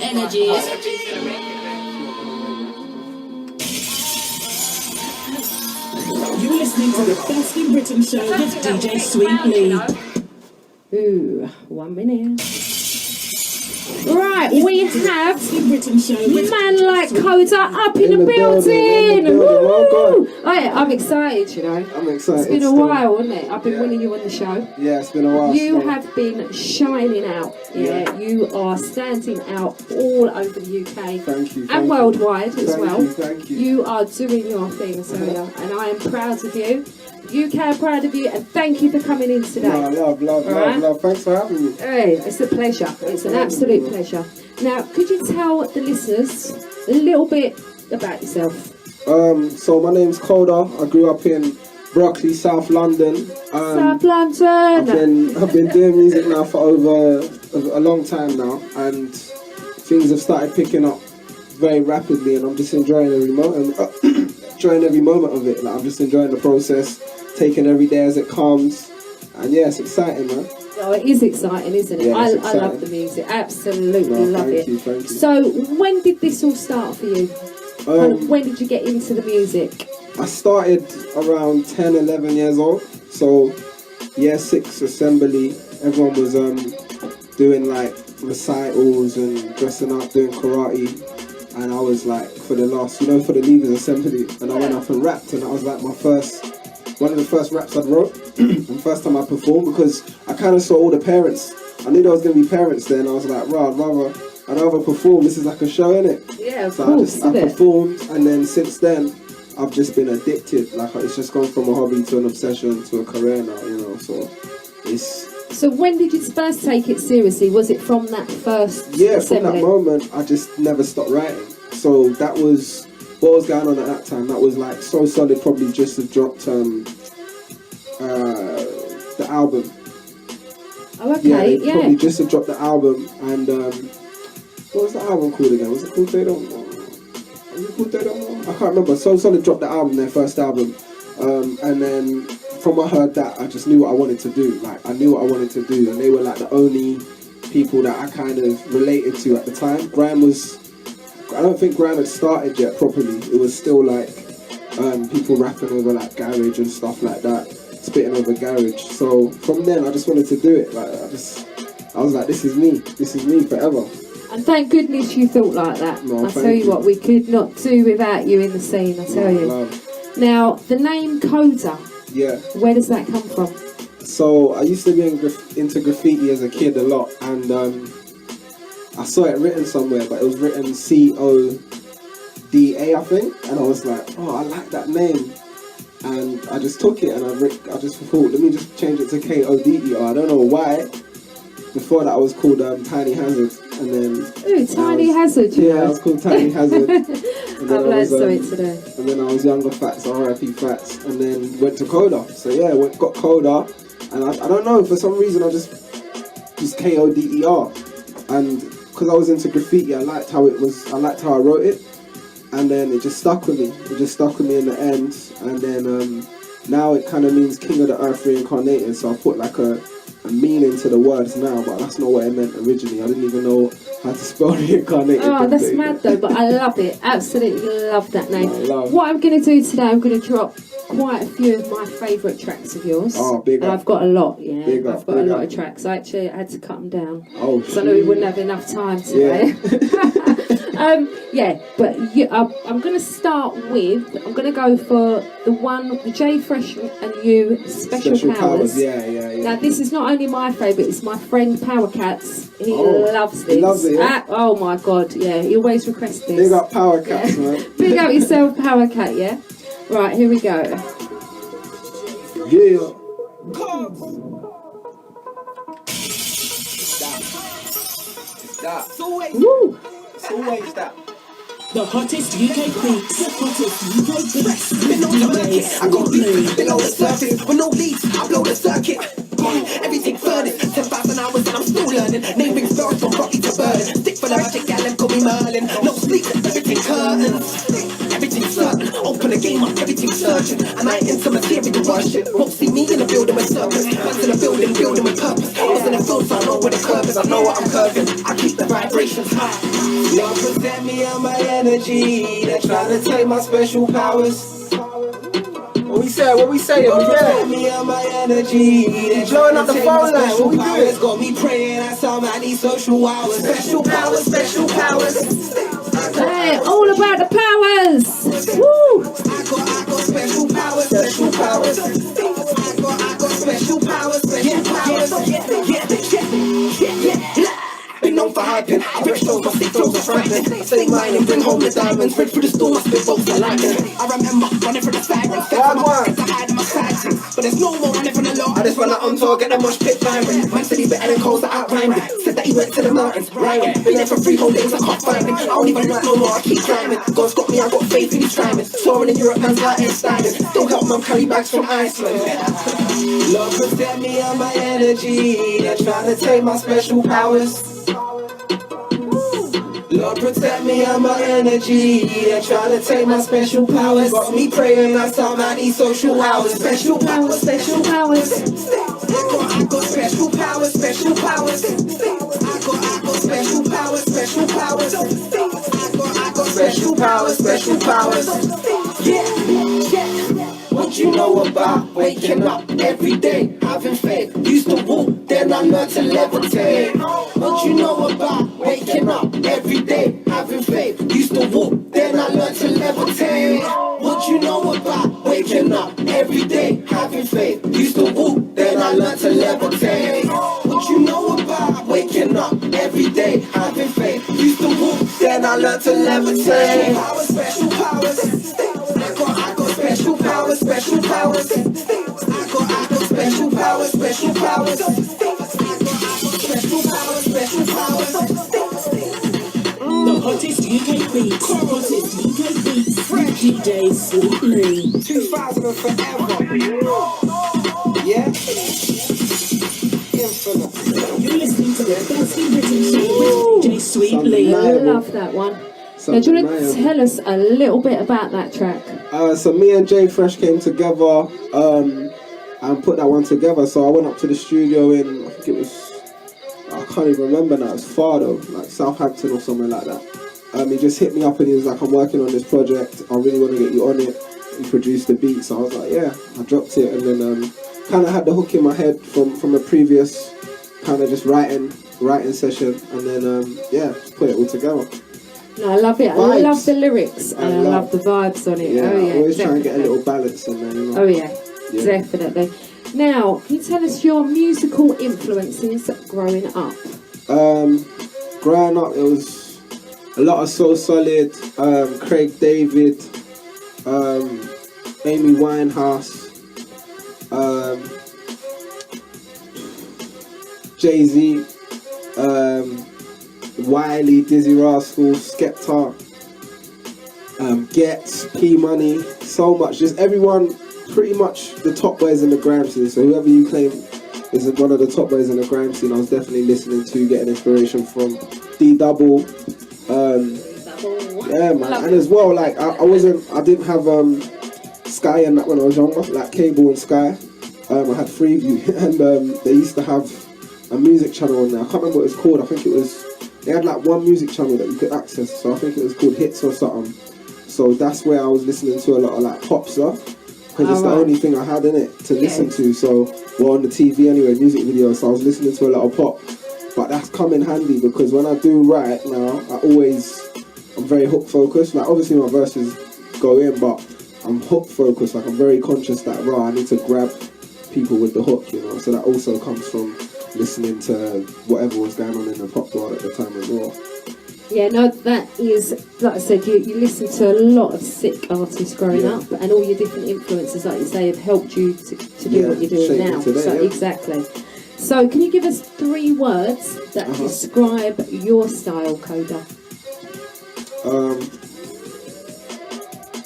Energy. You're listening to the Best in Britain show with DJ Sweetly. Ooh, 1 minute. Right, we have man like Koder up in the building. Woo! I'm excited, you know. I'm excited. It's been a while, hasn't it? I've been winning you on the show. Yeah, it's been a while. You have been shining out. Yeah, you are standing out all over the UK. Thank you. And worldwide as well. Thank you. You are doing your thing, Sonia, and I am proud of you. UK are proud of you, and thank you for coming in today. No, love. Thanks for having me. Hey, it's a pleasure. It's an absolute pleasure. Now, could you tell the listeners a little bit about yourself? So my name's Koder. I grew up in Brockley, South London. South London. I've been doing music now for over a long time now, and things have started picking up very rapidly, and I'm just enjoying every moment. Enjoying every moment of it. Like, I'm just enjoying the process, taking every day as it comes, and yeah, it's exciting, man. Oh, it is exciting, isn't it? Yeah, I love the music. Absolutely love it. Thank you. So, when did this all start for you? When did you get into the music? I started around 10, 11 years old. So, year 6 assembly, everyone was doing like recitals and dressing up, doing karate. And I was like, for the Leavers Assembly, and I went up and rapped, and that was like one of the first raps I'd wrote, and first time I performed, because I kind of saw all the parents. I knew there was going to be parents there, and I was like, right, I'd rather perform. This is like a show, innit? Yeah, of so course. I performed, and then since then, I've just been addicted. Like, it's just gone from a hobby to an obsession to a career now, you know, so it's... So when did you first take it seriously? Was it from that first assembly? From that moment, I just never stopped writing. So that was what was going on at that time. That was like So Solid probably just had dropped the album. Oh, okay, yeah. Probably just had dropped the album, and what was the album called again? Was it called They Don't Know? Was it called They Don't Know? I can't remember. So Solid dropped the album, their first album, and then from I heard that, I just knew what I wanted to do. Like, I knew what I wanted to do, and they were like the only people that I kind of related to at the time. I don't think grime had started yet properly. It was still like people rapping over like garage and stuff like that, spitting over garage. So from then, I just wanted to do it. Like, I was like, this is me forever. And thank goodness you thought like that. No, I tell you what, we could not do without you in the scene. I tell you. Love. Now, the name Koder. Yeah. Where does that come from? So I used to be into graffiti as a kid a lot, and I saw it written somewhere, but it was written Koda, I think, and I was like, oh, I like that name, and I just took it, and I just thought, let me just change it to Koder. I don't know why. Before that, I was called Tiny Hazard, and then Tiny Hazard. Yeah, I was called Tiny Hazard. I've learned something today. And then I was Younger Fats, R.I.P. Fats, and then went to Koder. So yeah, got Koder, and I don't know, for some reason I just Koder, and because I was into graffiti, I liked how I wrote it, and then it just stuck with me. It just stuck with me in the end, and then now it kind of means King of the Earth reincarnated. So I put like a meaning to the words now, but that's not what it meant originally. I didn't even know how to spell reincarnated. Oh, that's mad though, but I love it. Absolutely love that name. No, what I'm going to do today, I'm going to drop quite a few of my favourite tracks of yours. Oh, big up. And I've got a lot, yeah. I've got a lot of tracks. I actually had to cut them down. Oh, because I know we wouldn't have enough time today. I'm going to start with, I'm going to go for the J Fresh and You Special Powers. Yeah. Now, this is not only my favourite, it's my friend Power Cats. He loves this. He loves it, yeah? Oh my God, yeah. He always requests this. Big up Power Cats, man. Big up yourself, Power Cat, yeah? Right, here we go. Yeah. Stop. Woo! It's always that. The hottest UK beats. The hottest UK beats. I got beats below the surface with no leads. I blow the circuit. Everything furnished, 10,000 hours and I'm still learning. Name rings bells from Rocky to Burden. Stick for the magic gal and call me Merlin. No sleep, everything curtains. Everything certain, open the game up, everything searching. And I ain't into material worship. Won't see me in the building with circus. Man's in the building, building with purpose. I was in the field, so I know where the curve is. I know what I'm curving. I keep the vibrations high. Lord, protect me on my energy. They're trying to take my special powers. What we say? What we say? Lord, protect me on my energy. They're blowing trying up to the take my phone line. special What we powers. doing? Got me praying, that's how I need social hours. Special powers, special powers. Hey, all about the powers. Woo! I got special powers, special powers. I got special powers, special powers. Yeah. Been known for hyping, I rip shows, my sick flows are frightening. Stay mining, bring home the diamonds, red through the storm, I spit bolts of lightning. I remember running for the sirens, set for my to hide in my sighting. But there's no more running from the law, I just run out on tour, get the mosh pit climbing. Man said he better than Coles that outrhymed him. Said that he went to the mountains, rhyming. Been there for 3 whole days, I can't find him. I don't even look no more, I keep climbing. God's got me, I got faith in his timing. Touring in Europe, man's like styling. Still help mum carry bags from Iceland. Lord, protect me on my energy. They're trying to take my special powers. Lord, protect me on my energy. They're trying to take my special powers. Got me praying, that's how I need social hours. Special powers, special powers. I got special powers, special powers. I got special powers, special powers. I got special powers, special powers. Yeah. What you know about waking up every day, having faith? Used to walk, then I learned to levitate. What you know about waking up every day, having faith? Used to walk, then I learned to levitate. What you know about waking up every day, having faith? Used to walk, then I learned to levitate. What you know about waking up every day, having faith? Used to walk, then I learned to levitate. Special powers, special powers. I got special powers, special powers. I got special powers, special powers. I got special powers, special powers. The hottest UK beats, hottest UK beats, DJ Sweetly. 2000 and forever. Yeah. Infinite. You're listening to the best in British show with DJ Sweetly. I love that one. Now, do you want to tell us a little bit about that track? So me and Jay Fresh came together and put that one together. So I went up to the studio in, I think it was, I can't even remember now, it's far though, like Southampton or somewhere like that. He just hit me up and he was like, I'm working on this project, I really want to get you on it. He produced the beat, so I was like, yeah, I dropped it. And then kind of had the hook in my head from a previous kind of just writing session. And then, yeah, just put it all together. No, I love it. Vibes. I love the lyrics and I love the vibes on it. Yeah, oh yeah, I always definitely. try and get a little balance on there, you know? Oh yeah, definitely. Now, can you tell us your musical influences growing up? Growing up, it was a lot of Soul Solid, Craig David, Amy Winehouse, Jay-Z, Wiley, Dizzy Rascal, Skepta, Gets, P Money, so much. Just everyone, pretty much the top boys in the grime scene. So whoever you claim is one of the top boys in the grime scene, I was definitely listening to, getting inspiration from D Double. Yeah, man. And as well, like I didn't have Sky and that when I was younger, like cable and Sky. I had Freeview, and they used to have a music channel on there. I can't remember what it was called. I think it was. They had like one music channel that you could access, so I think it was called Hits or something. So that's where I was listening to a lot of like pop stuff, because it's the only thing I had in it to listen to. So, well, on the TV anyway, music videos. So I was listening to a lot of pop, but that's come in handy because when I do write now, I'm very hook focused. Like obviously my verses go in, but I'm hook focused. Like I'm very conscious that I need to grab people with the hook, you know. So that also comes from listening to whatever was going on in the pop world at the time as well. Yeah, no, that is, like I said, you listen to a lot of sick artists growing up, and all your different influences, like you say, have helped you to do what you're doing now. Today, exactly. So can you give us 3 words that describe your style, Koder?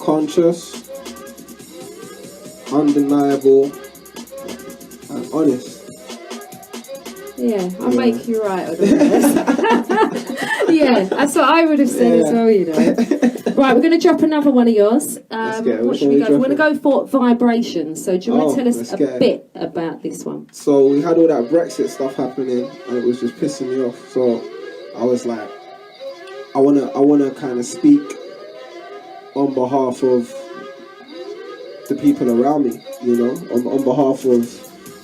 Conscious, undeniable, and honest. Yeah, I'll make you right on the rest. Yeah, that's what I would have said as well, you know. Right, we're going to drop another one of yours. What should we go? We're going to go for vibrations. So do you want to tell us a bit about this one? So we had all that Brexit stuff happening, and it was just pissing me off. So I was like, I wanna kind of speak on behalf of the people around me, you know, on behalf of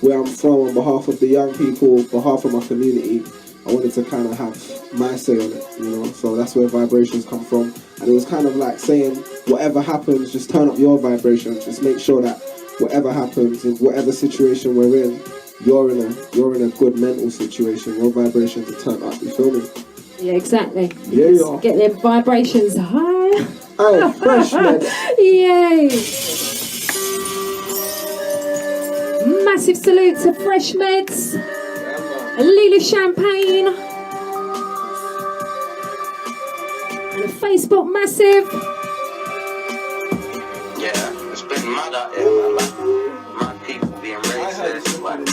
where I'm from, on behalf of the young people, on behalf of my community. I wanted to kind of have my say on it, you know, so that's where vibrations come from. And it was kind of like saying, whatever happens, just turn up your vibrations. Just make sure that whatever happens, in whatever situation we're in, you're in a good mental situation. Your vibrations are turned up, you feel me? Yeah, exactly. Yeah, you are. Get their vibrations high. Oh, fresh, man. Yay! Massive salute to Fresh Meds, Lila Champagne, and Facebook Massive. Yeah, it's been mad out here, man. Like, mad people being racist, like,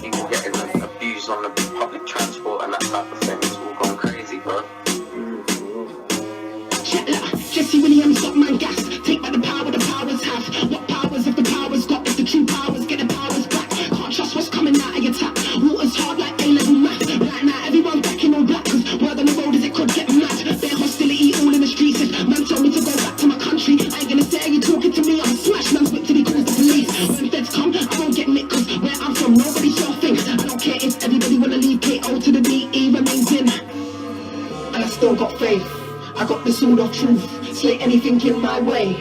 people getting abused on the public transport and that type of thing. It's all gone crazy, bro. Jesse Williams got man gas. Take back the power the powers have. What powers if the powers got? If the true powers get the powers back. Can't trust what's coming out of your tap. Water's hard like A-level math. Right now everyone back in all black. Cause word on the road is it could get mad. Their hostility all in the streets. If man told me to go back to my country, I ain't gonna say you talking to me. I'm a smash man's whip till he calls the police. When feds come, I won't get nicked. Cause where I'm from, nobody saw things. I don't care if everybody wanna leave KO to the DE remains in. And I still got faith. I got the sword of truth, slay anything in my way.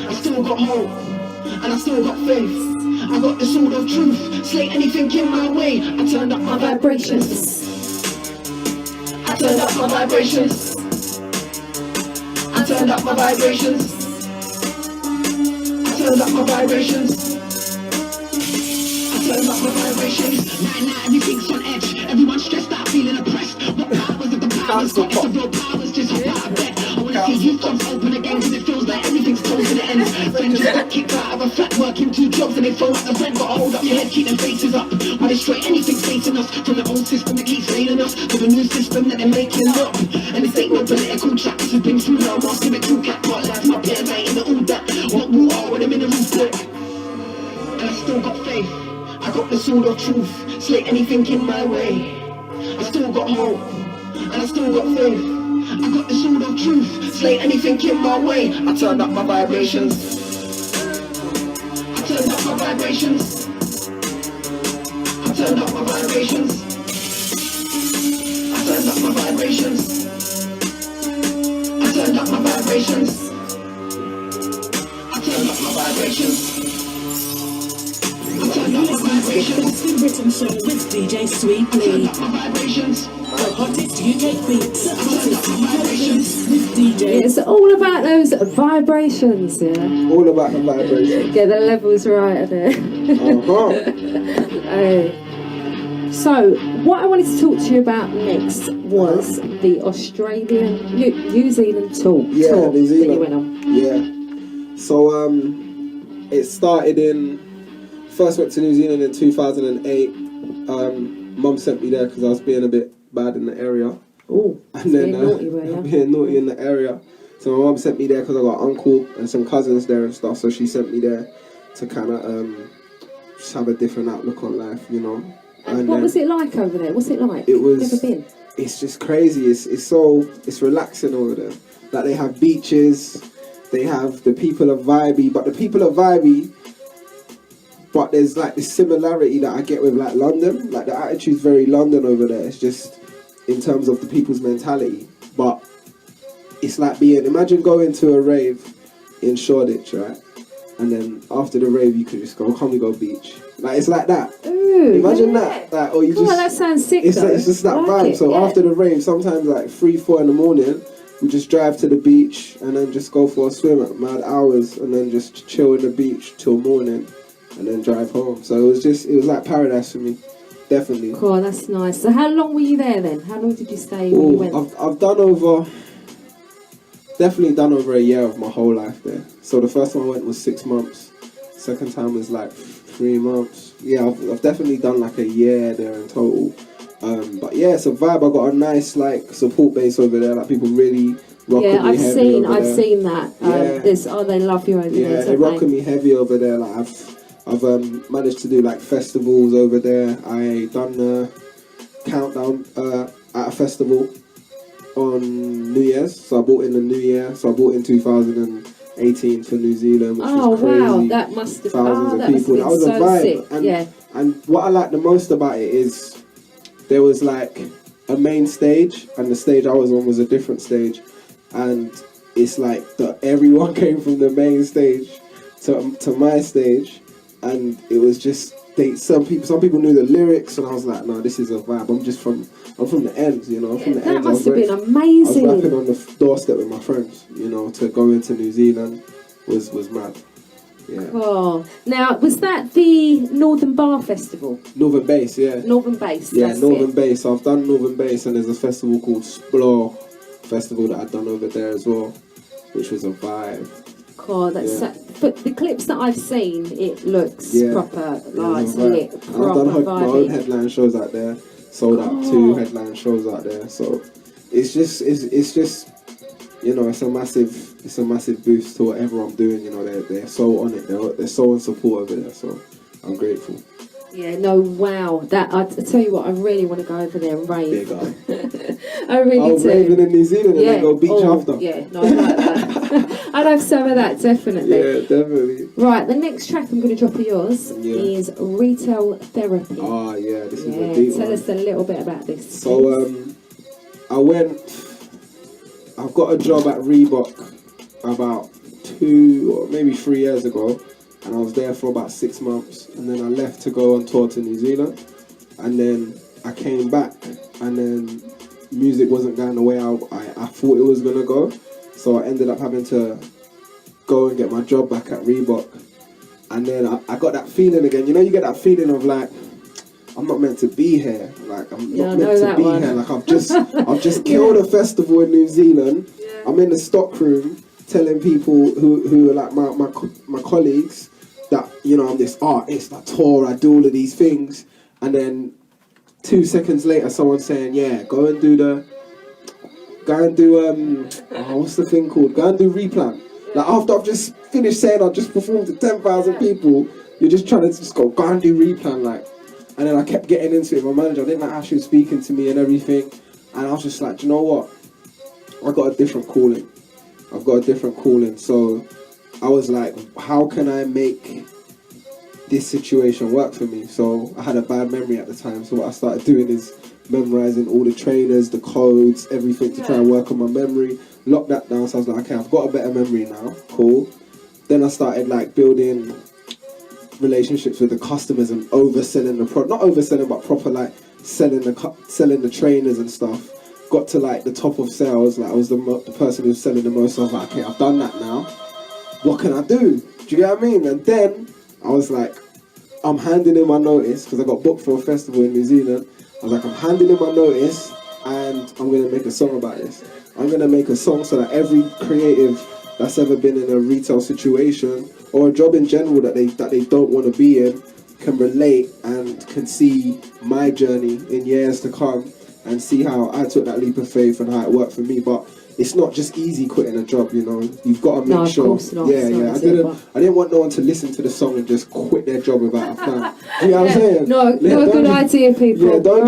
I still got hope, and I still got faith. I got the sword of truth, slay anything in my way. I turned up my vibrations. I turned up my vibrations. I turned up my vibrations. I turned up my vibrations. I turned up my vibrations. Right now everything's on edge. Everyone's stressed out, feeling oppressed. What powers of the powers got? If the real powers just hop out of bed. I wanna see youth clubs open again, cause it feels like everything's close to the end. Friends just got kicked out of a flat, working 2 jobs and they throw up the rent. Gotta hold up your head, keep them faces up. We destroy anything facing us, from the old system that keeps failing us to the new system that they're making up. And this ain't no political chat, this has been through now. I'm asking it to cat, but life my peers ain't into all that. Want water with them in the roof block. And I still got faith. I got the sword of truth, slay anything in my way. I still got hope, and I still got faith. I got the sword of truth, slay anything in my way. I turned up my vibrations. I turned up my vibrations. I turned up my vibrations. I turned up my vibrations. I turned up my vibrations. I turned up my vibrations. The Written Show with DJ Sweet Lee. The hottest UK beats, the hottest UK beats with DJ. It's all about those vibrations, yeah. All about the vibrations. Get the levels right of it. So, what I wanted to talk to you about next was the Australian, New Zealand tour. Yeah, New Zealand. That you went on. Yeah. So, it started first went to New Zealand in 2008. Mum sent me there because I was being a bit bad in the area. Oh, and then naughty, were you? being naughty in the area. So my mum sent me there because I got an uncle and some cousins there and stuff. So she sent me there to kind of just have a different outlook on life, you know. And what was it like over there? What's it like? It was. Never been. It's just crazy. It's relaxing over there. Like they have beaches, they have the people are vibey, but the people are vibey. But there's like this similarity that I get with like London. Like the attitude's very London over there. It's just in terms of the people's mentality. But it's like imagine going to a rave in Shoreditch, right? And then after the rave you could just go, come we go beach. Like it's like that. Ooh, imagine that. Like, or you just. That sounds sick. It's just that vibe. It, so yeah. after the rave, sometimes like 3-4 in the morning, we just drive to the beach and then just go for a swim at mad hours and then just chill in the beach till morning. And then drive home. So it was like paradise for me, definitely. Cool, that's nice. So how long were you there then? How long did you stay when you went? I've definitely done over a year of my whole life there. So the first time I went was 6 months. Second time was like 3 months. Yeah, I've definitely done like a year there in total. But yeah, it's a vibe. I got a nice like support base over there. Like people really rocking me heavy. I've seen that. They love you over there. Yeah, they rocking me heavy over there. Like I've managed to do like festivals over there. I done the countdown at a festival on New Year's. So I bought in the New Year. So I bought in 2018 for New Zealand, which was crazy. Wow, that must have thousands of people. That was a vibe. Sick. And what I like the most about it is there was like a main stage, and the stage I was on was a different stage, and it's like everyone came from the main stage to my stage, and it was just some people knew the lyrics, and I was like, no, this is a vibe. I'm from the ends, you know. I'm from the that ends. must have been amazing. I was rapping on the doorstep with my friends, you know. To go into New Zealand was mad. Yeah. Oh, now was that the Northern Bar Festival? Northern Bass, yeah. Northern Bass. Yeah, Northern Bass. I've done Northern Bass, and there's a festival called Splore Festival that I've done over there as well, which was a vibe. God, but the clips that I've seen, it looks proper, like it's lit, proper I've done my own vibey. headline shows out there. Sold out 2 headline shows out there. So it's just you know, it's a massive boost to whatever I'm doing. You know, they're so on it. They're so on support over there. So I'm grateful. Yeah, no, wow. That I tell you what, I really want to go over there and rave. Big up. I really do. Raving in New Zealand and then go beach after. Yeah, no, I like that. I'd have some of that, definitely. Yeah, definitely. Right, the next track I'm going to drop of yours is Retail Therapy. Oh, yeah, this is a deep one. Tell us a little bit about this. So, I've got a job at Reebok about 2 or maybe 3 years ago, and I was there for about 6 months, and then I left to go on tour to New Zealand, and then I came back, and then music wasn't going the way I thought it was going to go, so I ended up having to go and get my job back at Reebok, and then I got that feeling again. You know, you get that feeling of like, I'm not meant to be here. Like, I'm not meant to be here. Like, I've just killed a festival in New Zealand. Yeah. I'm in the stock room telling people who are like my colleagues that, you know, I'm this artist, I tour, I do all of these things. And then 2 seconds later, someone's saying, yeah, go and do what's the thing called? Go and do Replan. Like, after I've just finished saying I just performed to 10,000 people, you're just trying to just go and do Replan, like. And then I kept getting into it. My manager, I didn't like how she was speaking to me and everything. And I was just like, do you know what? I've got a different calling. So I was like, how can I make this situation work for me? So I had a bad memory at the time. So what I started doing is memorizing all the trainers, the codes, everything to try and work on my memory. Lock that down. So I was like, okay, I've got a better memory now. Cool. Then I started like building relationships with the customers and overselling the product, not overselling, but proper like selling the trainers and stuff. Got to like the top of sales, like I was the person who was selling the most. So I was like, okay, I've done that now, what can I do? Do you get what I mean? And then I was like, I'm handing in my notice because I got booked for a festival in New Zealand. I was like, I'm handing in my notice and I'm going to make a song about this. I'm going to make a song so that every creative that's ever been in a retail situation or a job in general that they don't want to be in can relate and can see my journey in years to come and see how I took that leap of faith and how it worked for me. But it's not just easy quitting a job, you know. You've got to make sure. I didn't want no one to listen to the song and just quit their job without a plan. You know what I'm saying? No, not a good idea, people. Yeah, don't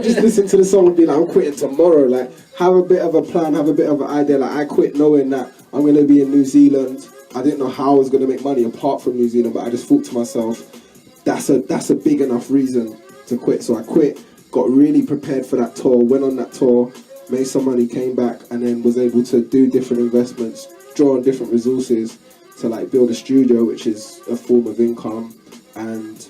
just listen to the song and be like, I'm quitting tomorrow. Like, have a bit of a plan, have a bit of an idea. Like, I quit knowing that I'm going to be in New Zealand. I didn't know how I was going to make money apart from New Zealand, but I just thought to myself, that's a big enough reason to quit. So I quit, got really prepared for that tour, went on that tour, made some money, came back, and then was able to do different investments, draw on different resources to like build a studio, which is a form of income, and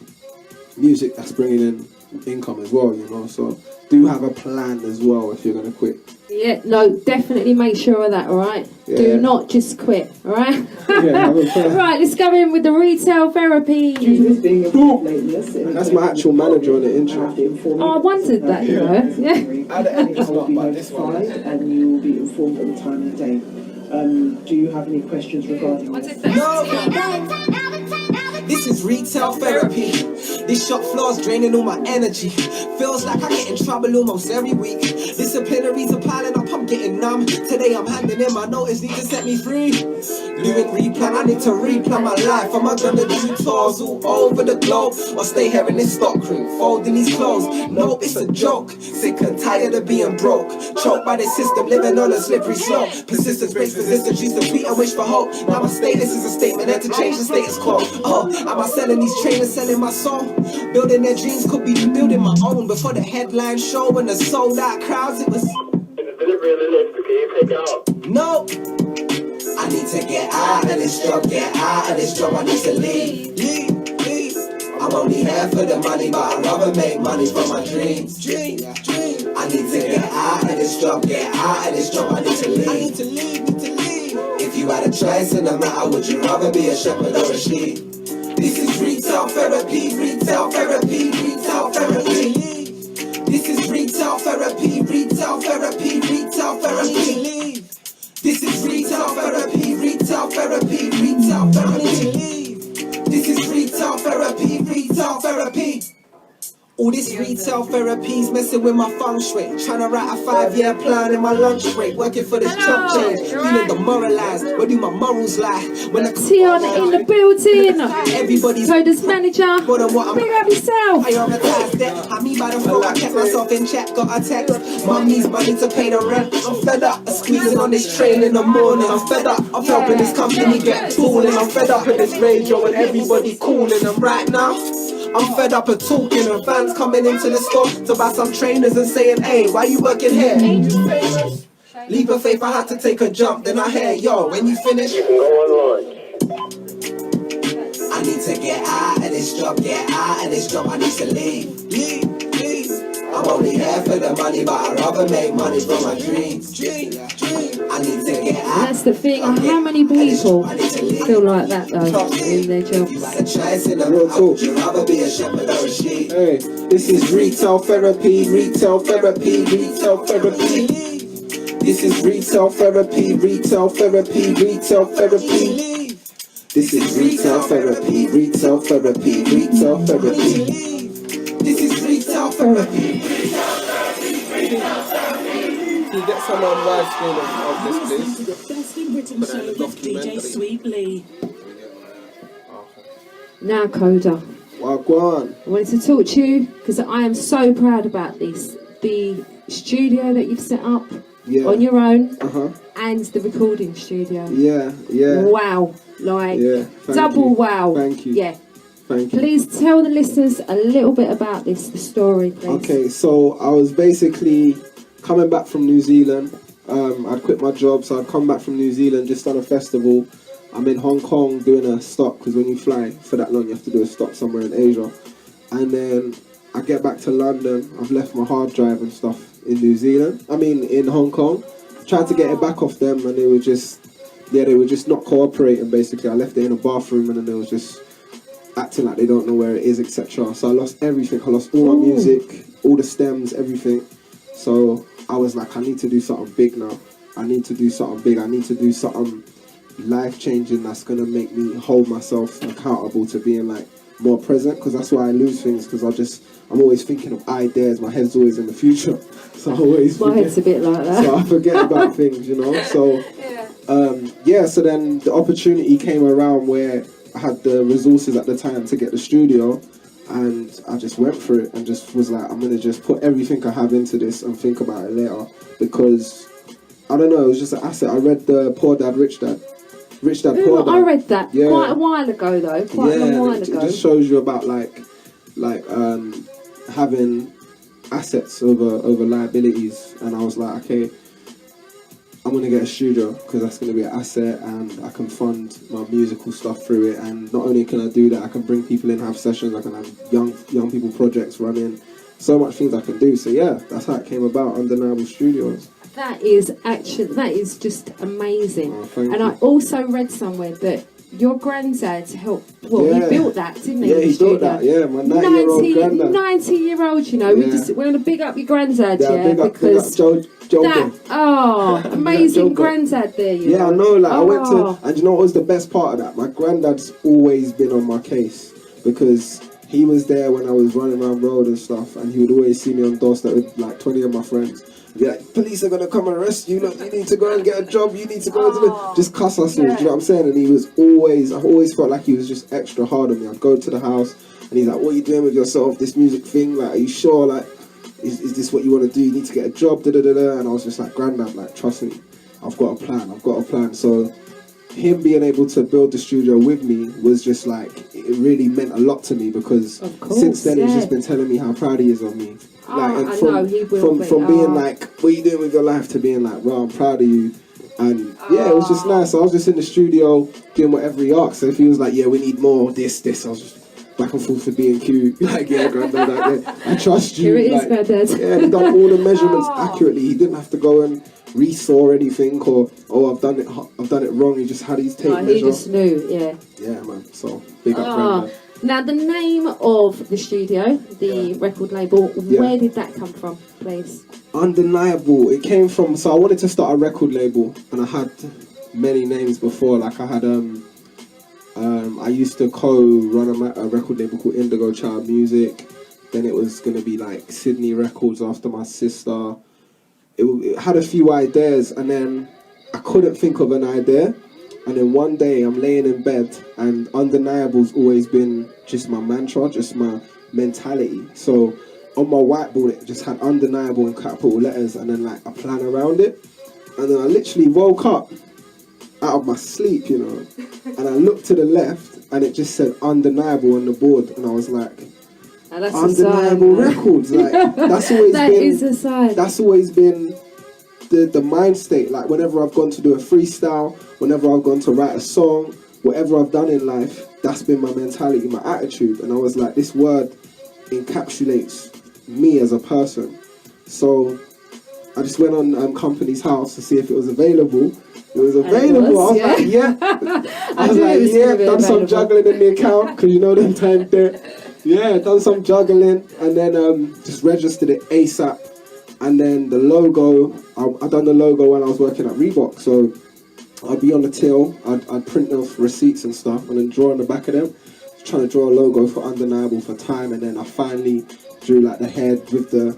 music that's bringing in income as well, you know. So do have a plan as well if you're going to quit. Yeah, no, definitely make sure of that, alright? Yeah. Do not just quit, alright? Yeah, have a plan. Right, let's go in with the Retail Therapy. That's my actual manager on the intro. Oh, I wondered that, you know. Yeah. And you will be informed at the time of day. Do you have any questions regarding this? This is retail therapy. This shop floor's draining all my energy. Feels like I get in trouble almost every week. Disciplinaries are piling up, I'm getting numb. Today I'm handing in my notice, need to set me free. Doing replan, I need to replan my life. Am I gonna do tours all over the globe, or stay here in this stock room, folding these clothes? No, it's a joke. Sick and tired of being broke, choked by the system, living on a slippery slope. Persistence breaks resistance, used to beat and wish for hope. Now my status is a statement and to change the status quo. Am I selling these trainers, selling my soul? Building their dreams, could be building my own. Before the headline show and the sold out crowds, it was no. I need to get out of this job, get out of this job, I need to leave. I'm only here for the money, but I'd rather make money from my dreams. I need to get out of this job, get out of this job, I need to leave. If you had a choice in the matter, would you rather be a shepherd or a sheep? This is retail therapy, retail therapy, retail therapy. This is retail therapy, retail therapy, retail therapy. This is retail therapy, retail therapy, retail therapy. This is retail therapy, retail therapy. All this retail therapy's messing with my feng shui. Tryna write a 5-year plan in my lunch break. Working for this chop change, feeling demoralized. Where do my morals lie? When I Tion in the building. Everybody's Koder's manager. Big up yourself. Prioritized debt. I mean by the phone, I kept myself in check. Got a text. Mum needs money to pay the rent. I'm fed up of squeezing on this train in the morning. I'm fed up of helping this company get tooling. I'm fed up of this radio and everybody calling. And right now, I'm fed up of talking and fans coming into the store to buy some trainers and saying, hey, why you working here? Leap of faith, I had to take a jump. Then I hear, yo, when you finish, you can go online. I need to get out of this job, get out of this job, I need to leave. I'm only here for the money, but I'd rather make money from my dreams. I need to get out. That's the thing. How many people feel like that though in their jobs? Hey, this is retail therapy, retail therapy, retail therapy. This is retail therapy, retail therapy, retail therapy. This is retail therapy, retail therapy, retail therapy. This is retail therapy. Can you get some on live stream of this, please? Best Britain show with DJ Sweet Lee. Now, Koder. Well, go on. I wanted to talk to you because I am so proud about this. The studio that you've set up on your own and the recording studio. Yeah. Wow. Like, double you. wow. Thank you. Yeah. Thank you. Please tell the listeners a little bit about this, the story, please. Okay, so I was basically coming back from New Zealand. I'd quit my job, so I'd come back from New Zealand, just done a festival. I'm in Hong Kong doing a stop, because when you fly for that long, you have to do a stop somewhere in Asia. And then I get back to London. I've left my hard drive and stuff in in Hong Kong. Tried to get it back off them, and they were just not cooperating, basically. I left it in a bathroom, and then they was just acting like they don't know where it is, etc. So I lost everything. I lost all my music, all the stems, everything. So I was like, I need to do something big now. I need to do something big. I need to do something life-changing that's going to make me hold myself accountable to being like more present, because that's why I lose things, because I'm always thinking of ideas. My head's always in the future. So I always My head's a bit like that. So I forget about things, you know. So so then the opportunity came around where I had the resources at the time to get the studio, and I just went for it and just was like, I'm going to just put everything I have into this and think about it later, because I don't know, it was just an asset. I read the Poor Dad, Rich Dad. Rich Dad, Poor Dad. I read that quite a while ago though, quite a long while ago. It just shows you about having assets over liabilities, and I was like, okay, I'm going to get a studio because that's going to be an asset, and I can fund my musical stuff through it. And not only can I do that, I can bring people in, have sessions, I can have young people projects running, so much things I can do. So yeah, that's how it came about, Undeniable Studios. That is just amazing. Oh, and I also read somewhere that your granddad helped. Well, he built that, didn't he? Yeah, he built that. Yeah, my 90-year-old granddad. 90-year-old. You know, we're going to big up your granddad. Big up Joe. Amazing granddad there. I know. Like I went to, and you know what was the best part of that? My granddad's always been on my case because he was there when I was running around road and stuff, and he would always see me on doorstep with like 20 of my friends. He'd be like, police are gonna come and arrest you. Look, you need to go and get a job. You need to go to just cuss us all. Do you know what I'm saying? And he was I always felt like he was just extra hard on me. I'd go to the house and he's like, what are you doing with yourself? This music thing? Like, are you sure? Like, is this what you want to do? You need to get a job. And I was just like, Granddad, like, trust me, I've got a plan. So him being able to build the studio with me was just like, it really meant a lot to me because since then he's just been telling me how proud he is of me. Like, from being like, what are you doing with your life, to being like, well, I'm proud of you. And it was just nice. So I was just in the studio doing whatever he asked. So if he was like, yeah, we need more this, I was just back and forth with B&Q. Like, yeah, Granddad, like, I trust you. Here it is, Granddad. Yeah, he done all the measurements accurately. He didn't have to go and resaw anything or I've done it wrong. He just had his tape measure. He just knew, Yeah, man. So big up, Granddad. Now, the name of the studio, the record label, where did that come from, please? Undeniable. It came from, so I wanted to start a record label, and I had many names before. Like I had, I used to co-run a record label called Indigo Child Music. Then it was going to be like Sydney Records after my sister. It had a few ideas, and then I couldn't think of an idea. And then one day I'm laying in bed, and Undeniable's always been just my mantra, just my mentality. So on my whiteboard it just had Undeniable in capital letters and then like a plan around it. And then I literally woke up out of my sleep, you know, and I looked to the left and it just said Undeniable on the board, and I was like, Undeniable Records. Like that's always been the mind state. Like whenever I've gone to do a freestyle, whenever I've gone to write a song, whatever I've done in life, that's been my mentality, my attitude. And I was like, this word encapsulates me as a person. So I just went on Company's House to see if it was available. It was available. I was like, yeah. I was like, yeah, done some juggling in the account, because you know them times there. Yeah, done some juggling, and then just registered it ASAP. And then the logo, I done the logo when I was working at Reebok. So I'd be on the till, I'd print off receipts and stuff, and then draw on the back of them. Trying to draw a logo for Undeniable for time, and then I finally drew like the head with the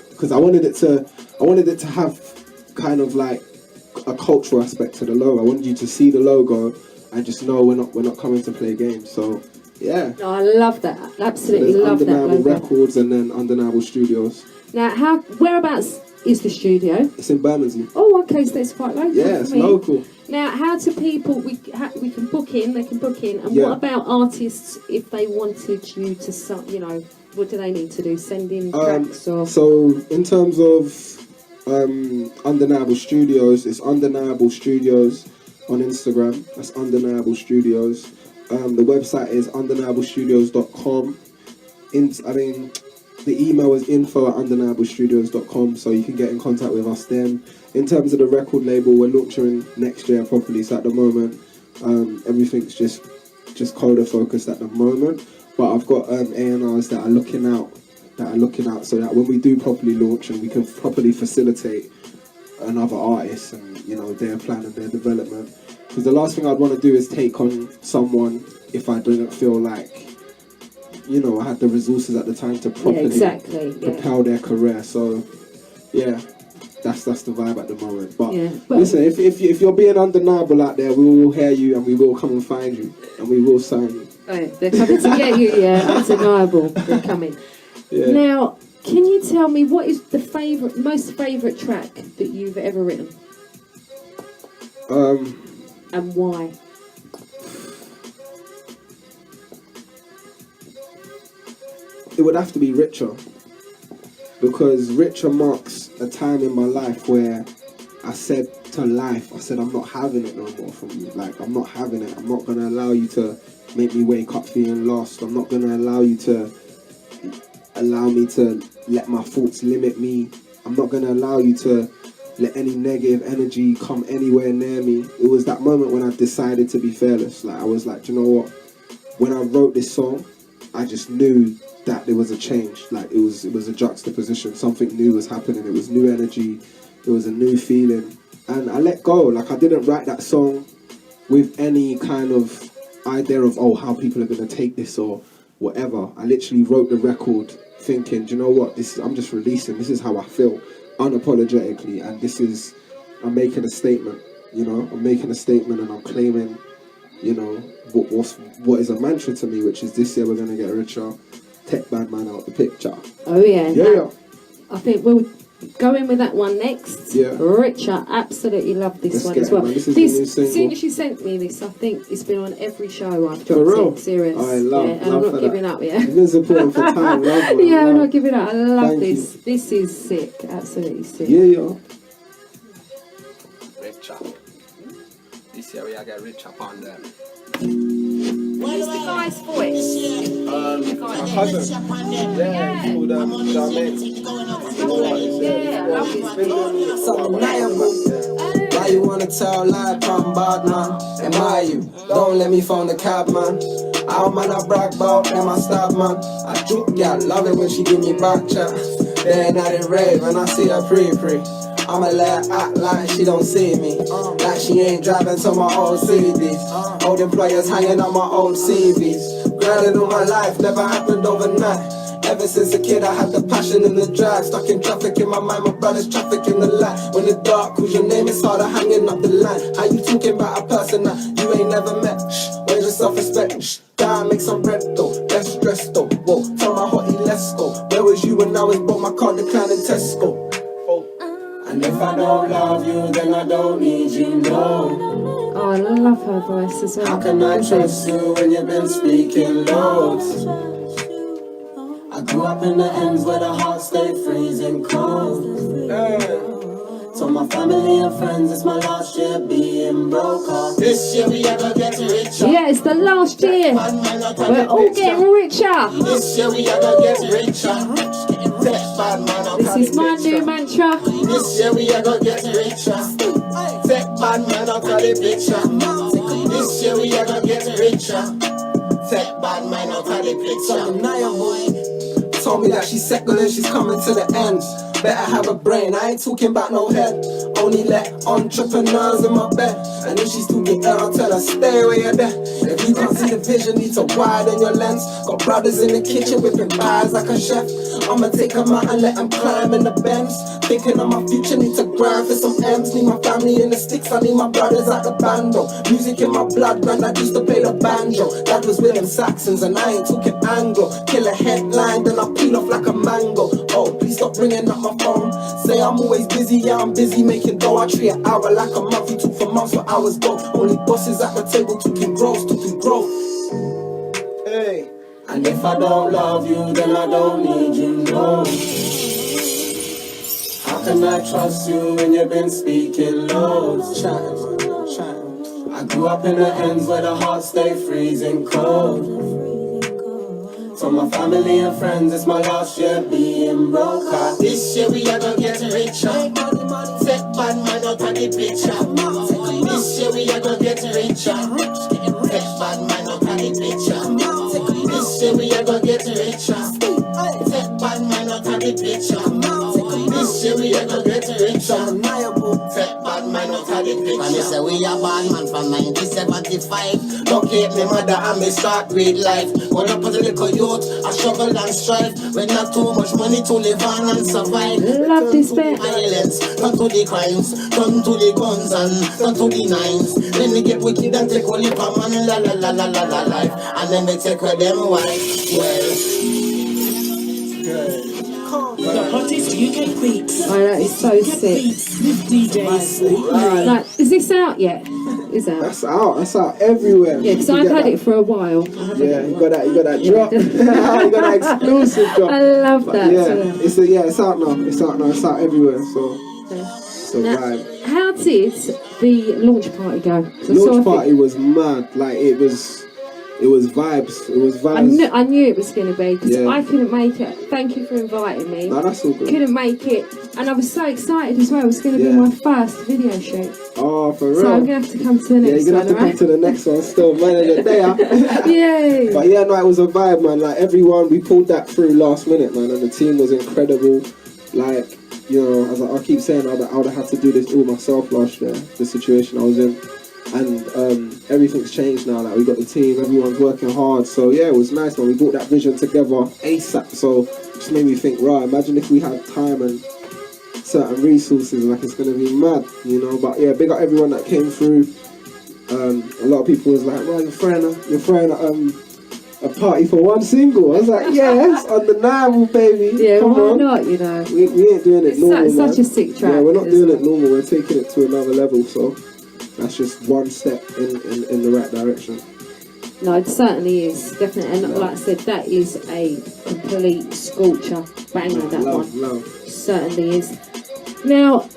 because I wanted it to have kind of like a cultural aspect to the logo. I wanted you to see the logo and just know we're not coming to play games. So yeah. No, I love that. Absolutely love that. Undeniable Records and then Undeniable Studios. Now, whereabouts is the studio? It's in Bermondsey. Oh, okay, so it's quite local. Yeah, it's local. Now, how do people, we can book in, they can book in, and what about artists if they wanted you to, you know, what do they need to do? Send in tracks or? So, in terms of Undeniable Studios, it's Undeniable Studios on Instagram. That's Undeniable Studios. The website is undeniablestudios.com. The email is info@undeniablestudios.com, so you can get in contact with us then. In terms of the record label, we're launching next year properly, so at the moment, everything's just Koder focused at the moment. But I've got A&Rs that are looking out, so that when we do properly launch and we can properly facilitate another artist and, you know, their plan and their development. Because the last thing I'd want to do is take on someone if I didn't feel like, you know, I had the resources at the time to properly propel their career. So, yeah, that's the vibe at the moment. But listen, if you're being undeniable out there, we will hear you and we will come and find you and we will sign you. Right, they're coming to get you, undeniable. They're coming. Yeah. Now, can you tell me what is the most favourite track that you've ever written? And why? It would have to be Richer, because Richer marks a time in my life where I said to life, I'm not having it no more from you. Like, I'm not having it. I'm not going to allow you to make me wake up feeling lost. I'm not going to allow me to let my thoughts limit me. I'm not going to allow you to let any negative energy come anywhere near me. It was that moment when I decided to be fearless. Like I was like, do you know what? When I wrote this song, I just knew that there was a change. Like it was a juxtaposition. Something new was happening. It was new energy. It was a new feeling. And I let go. Like I didn't write that song with any kind of idea of, oh, how people are going to take this or whatever. I literally wrote the record thinking, do you know what? I'm just releasing. This is how I feel unapologetically. And I'm making a statement, you know? I'm making a statement and I'm claiming, you know, what is a mantra to me, which is this year we're going to get richer. Take bad man out the picture. Oh, yeah. Yeah. I think we'll go in with that one next. Yeah. Richer, absolutely love this one as well. This is the new single. As soon as you sent me this, I think it's been on every show I've For dropped real? it. Serious. Oh, I love, yeah, and I'm not giving up yet. You've been supporting for time, love. Yeah, I'm not giving up. I love Thank this. you. This is sick. Absolutely sick. Yeah. Richer. This year we are get richer on them. Who's the guy's voice? My cousin. Yeah, he's called Why you wanna tell lie, come bad man? Am I you? Don't let me phone the cab man. How man I brag about them I stab man. I joke, yeah, love it when she give me back chat. Then I did rave and I see her pre-pre. I'ma let her act like she don't see me. Like she ain't driving to my old CDs. Old employers hanging on my old CVs. Grinding all my life, never happened overnight. Ever since a kid I had the passion and the drive. Stuck in traffic in my mind, my brother's traffic in the light. When the dark calls your name, it's harder hanging up the line. How you talking about a person that you ain't never met? Shh, where's your self-respect? Shh, gotta make some bread though, less stress though. Whoa, tell my hottie let's go. Where was you when I was broke, my car declining Tesco? And if I don't love you, then I don't need you, no. Oh, I love her voice as well. How can I trust you when you've been speaking loads? I grew up in the ends where the heart stayed freezing cold. Told my family and friends it's my last year being broke. This year we ever get richer. Yeah, it's the last year. We're all getting richer. This year we ever get richer. This is my new mantra. This year we ever get richer. Take bad man out of the picture. This year we ever get richer. Take bad man out of the picture. Told me that she's secular, she's coming to the end. Better have a brain, I ain't talking about no head. Only let entrepreneurs in my bed. And if she's talking air, I'll tell her stay where you're there. If you can't see the vision, need to widen your lens. Got brothers in the kitchen whipping pies like a chef. I'ma take them out and let them climb in the Benz. Thinking of my future, need to grind for some M's. Need my family in the sticks, I need my brothers at the bando. Music in my blood, granddad used to play the banjo. Dad was with them Saxons and I ain't talking Anglo. Kill a headline, then I peel off like a mango. Oh, please stop ringing up my phone. Say I'm always busy, yeah I'm busy making dough. I treat an hour like a month, you talk for months for hours go. Only bosses at the table talking growth. Hey. And if I don't love you, then I don't need you, no. How can I trust you when you've been speaking loads? I grew up in the ends where the heart stay freezing cold. Told my family and friends it's my last year being broke. This year we are gonna get richer. Take bad man out of the picture. This year we are gonna get richer. Take bad man out of the picture. This year we are gonna get richer. Take bad man out of the picture. This year we are gonna get richer. Take bad man out of the picture. And they say we are bad man from 1975. Don't keep me mother and me start great life. When I put a little youth, I struggle and strive. When not too much money to live on and survive. Love this bit. Violence, turn to the crimes, turn to the guns and turn to the nines. Then they get wicked and take only for man, la la la la la la life. And then they take with them wife. The hottest UK beats. Oh, that is so sick. With DJ Sweet. Like, is this out yet? Is out? That's out everywhere. Yeah, because I've had it for a while. Yeah, you got that drop. You got that exclusive drop. I love that. Yeah, it's out now. It's out everywhere. So vibe. How did the launch party go? Launch party was mad. Like it was It was vibes. It was vibes. I knew it was going to be, because Yeah. I couldn't make it. Thank you for inviting me. No, that's all good. Couldn't make it, and I was so excited as well. It was going to be my first video shoot. Oh, for real? So I'm going to have to come to the Yeah, next you're one, going to have to come to the next one still. Man of the day. Yay! But yeah, no, it was a vibe, man. Like, everyone, we pulled that through last minute, man, and the team was incredible. Like, you know, as I keep saying, I would have had to do this all myself last year, the situation I was in. And everything's changed now. Like, we got the team, everyone's working hard. So yeah, it was nice, man. We brought that vision together ASAP. So it just made me think, right, imagine if we had time and certain resources, like, it's gonna be mad, you know. But yeah, big up everyone that came through. A lot of people was like, well, you're throwing a party for one single. I was like, yes, undeniable, baby. Yeah, come why on. not, you know? We ain't doing it normal, It's man. such a sick track. Yeah, we're not doing it normal. We're taking it to another level. So that's just one step in the right direction. No, it certainly is, definitely. And like I said, that is a complete scorcher. Banger, that one. Love. Certainly is. Now,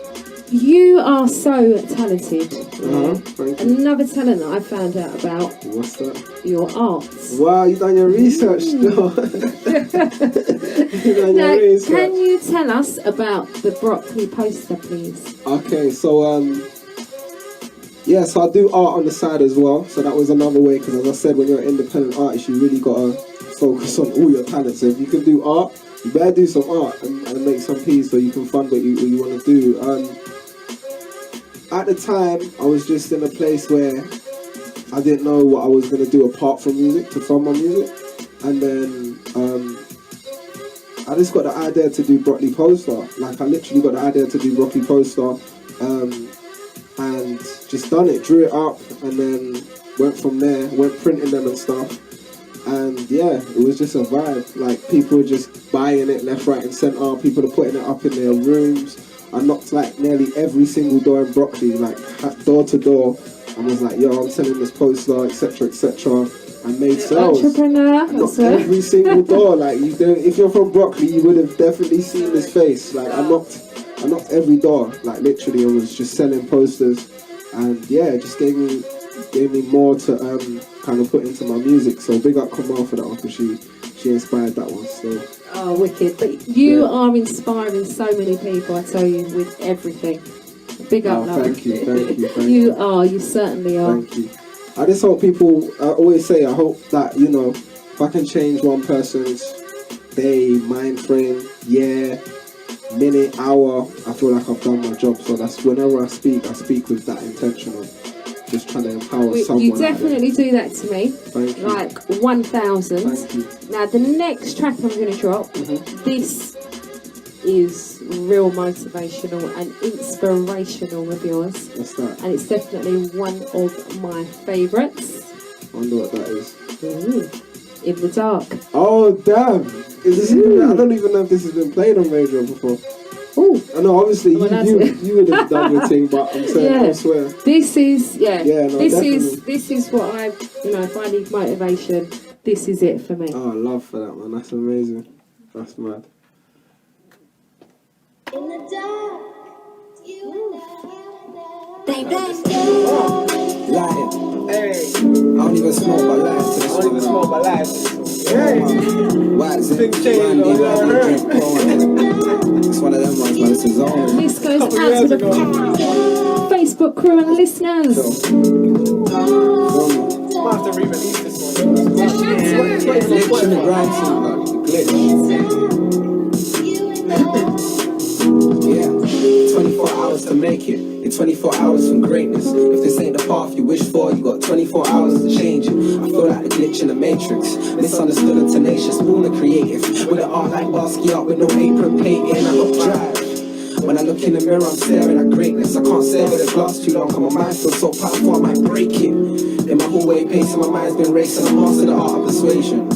you are so talented. Thank you. Another talent that I found out about, What's that? your arts. Wow, you done your research still. You done Now, your research. can you tell us about the broccoli poster, please? Okay, so yeah, so I do art on the side as well. So that was another way, because as I said, when you're an independent artist, you really gotta focus on all your talents. So if you can do art, you better do some art and make some peace so you can fund what you want to do. At the time, I was just in a place where I didn't know what I was going to do apart from music, to fund my music. And then I just got the idea to do broccoli poster. Like, I literally got the idea to do broccoli poster, and just done it, drew it up, and then went from there, went printing them and stuff. And yeah, it was just a vibe. Like, people were just buying it left, right and centre. People are putting it up in their rooms. I knocked like nearly every single door in Broccoli, like door to door, and was like, yo, I'm selling this poster, etc, etc, and made sales. Entrepreneur. I knocked every single door. Like, you do, if you're from Broccoli, you would have definitely seen this face. Like, I knocked every door, like, literally. I was just selling posters, and yeah, it just gave me more to kind of put into my music. So big up Koder for that one, because she inspired that one. So. Oh, wicked. But you are inspiring so many people, I tell you, with everything. Big up, love. Thank you. You certainly are. Thank you. I just hope people, I always say, I hope that, you know, if I can change one person's day, mind frame, year, minute, hour, I feel like I've done my job. So that's whenever I speak with that intention of just trying to empower someone. You definitely do that to me. Thank you. Like 1,000. Thank you. Now, the next track I'm going to drop, this is real motivational and inspirational of yours. What's that? And it's definitely one of my favourites. I wonder what that is. In the Dark. Oh, damn. Is this, I don't even know if this has been played on radio before. Oh, I know, obviously, you would have done your thing, but I'm saying, yeah. I swear. This is, no, this is what I, if I need motivation, this is it for me. Oh, I love for that, man. That's amazing. That's mad. In the dark, you Light it. Hey. I don't even smoke my life. I don't even smoke my life. Hey. Why is it? Things change, It's one of them ones, man. It's a zone. This goes out to the Facebook crew and listeners. Might have to re-release this one. Glitch in the grind scene, man. Glitch. Yeah. 24 hours to make it. In 24 hours from greatness. If this ain't the path you wish for, you got 24 hours to change it. I feel like the glitch in the matrix. Misunderstood and tenacious, born and creative. With an art like Basquiat with no apron painting, I look drive. When I look in the mirror, I'm staring at greatness. I can't stare with the glass too long, cause my mind feels so powerful, I might break it. In my hallway pacing, my mind's been racing. I'm mastering the art of persuasion.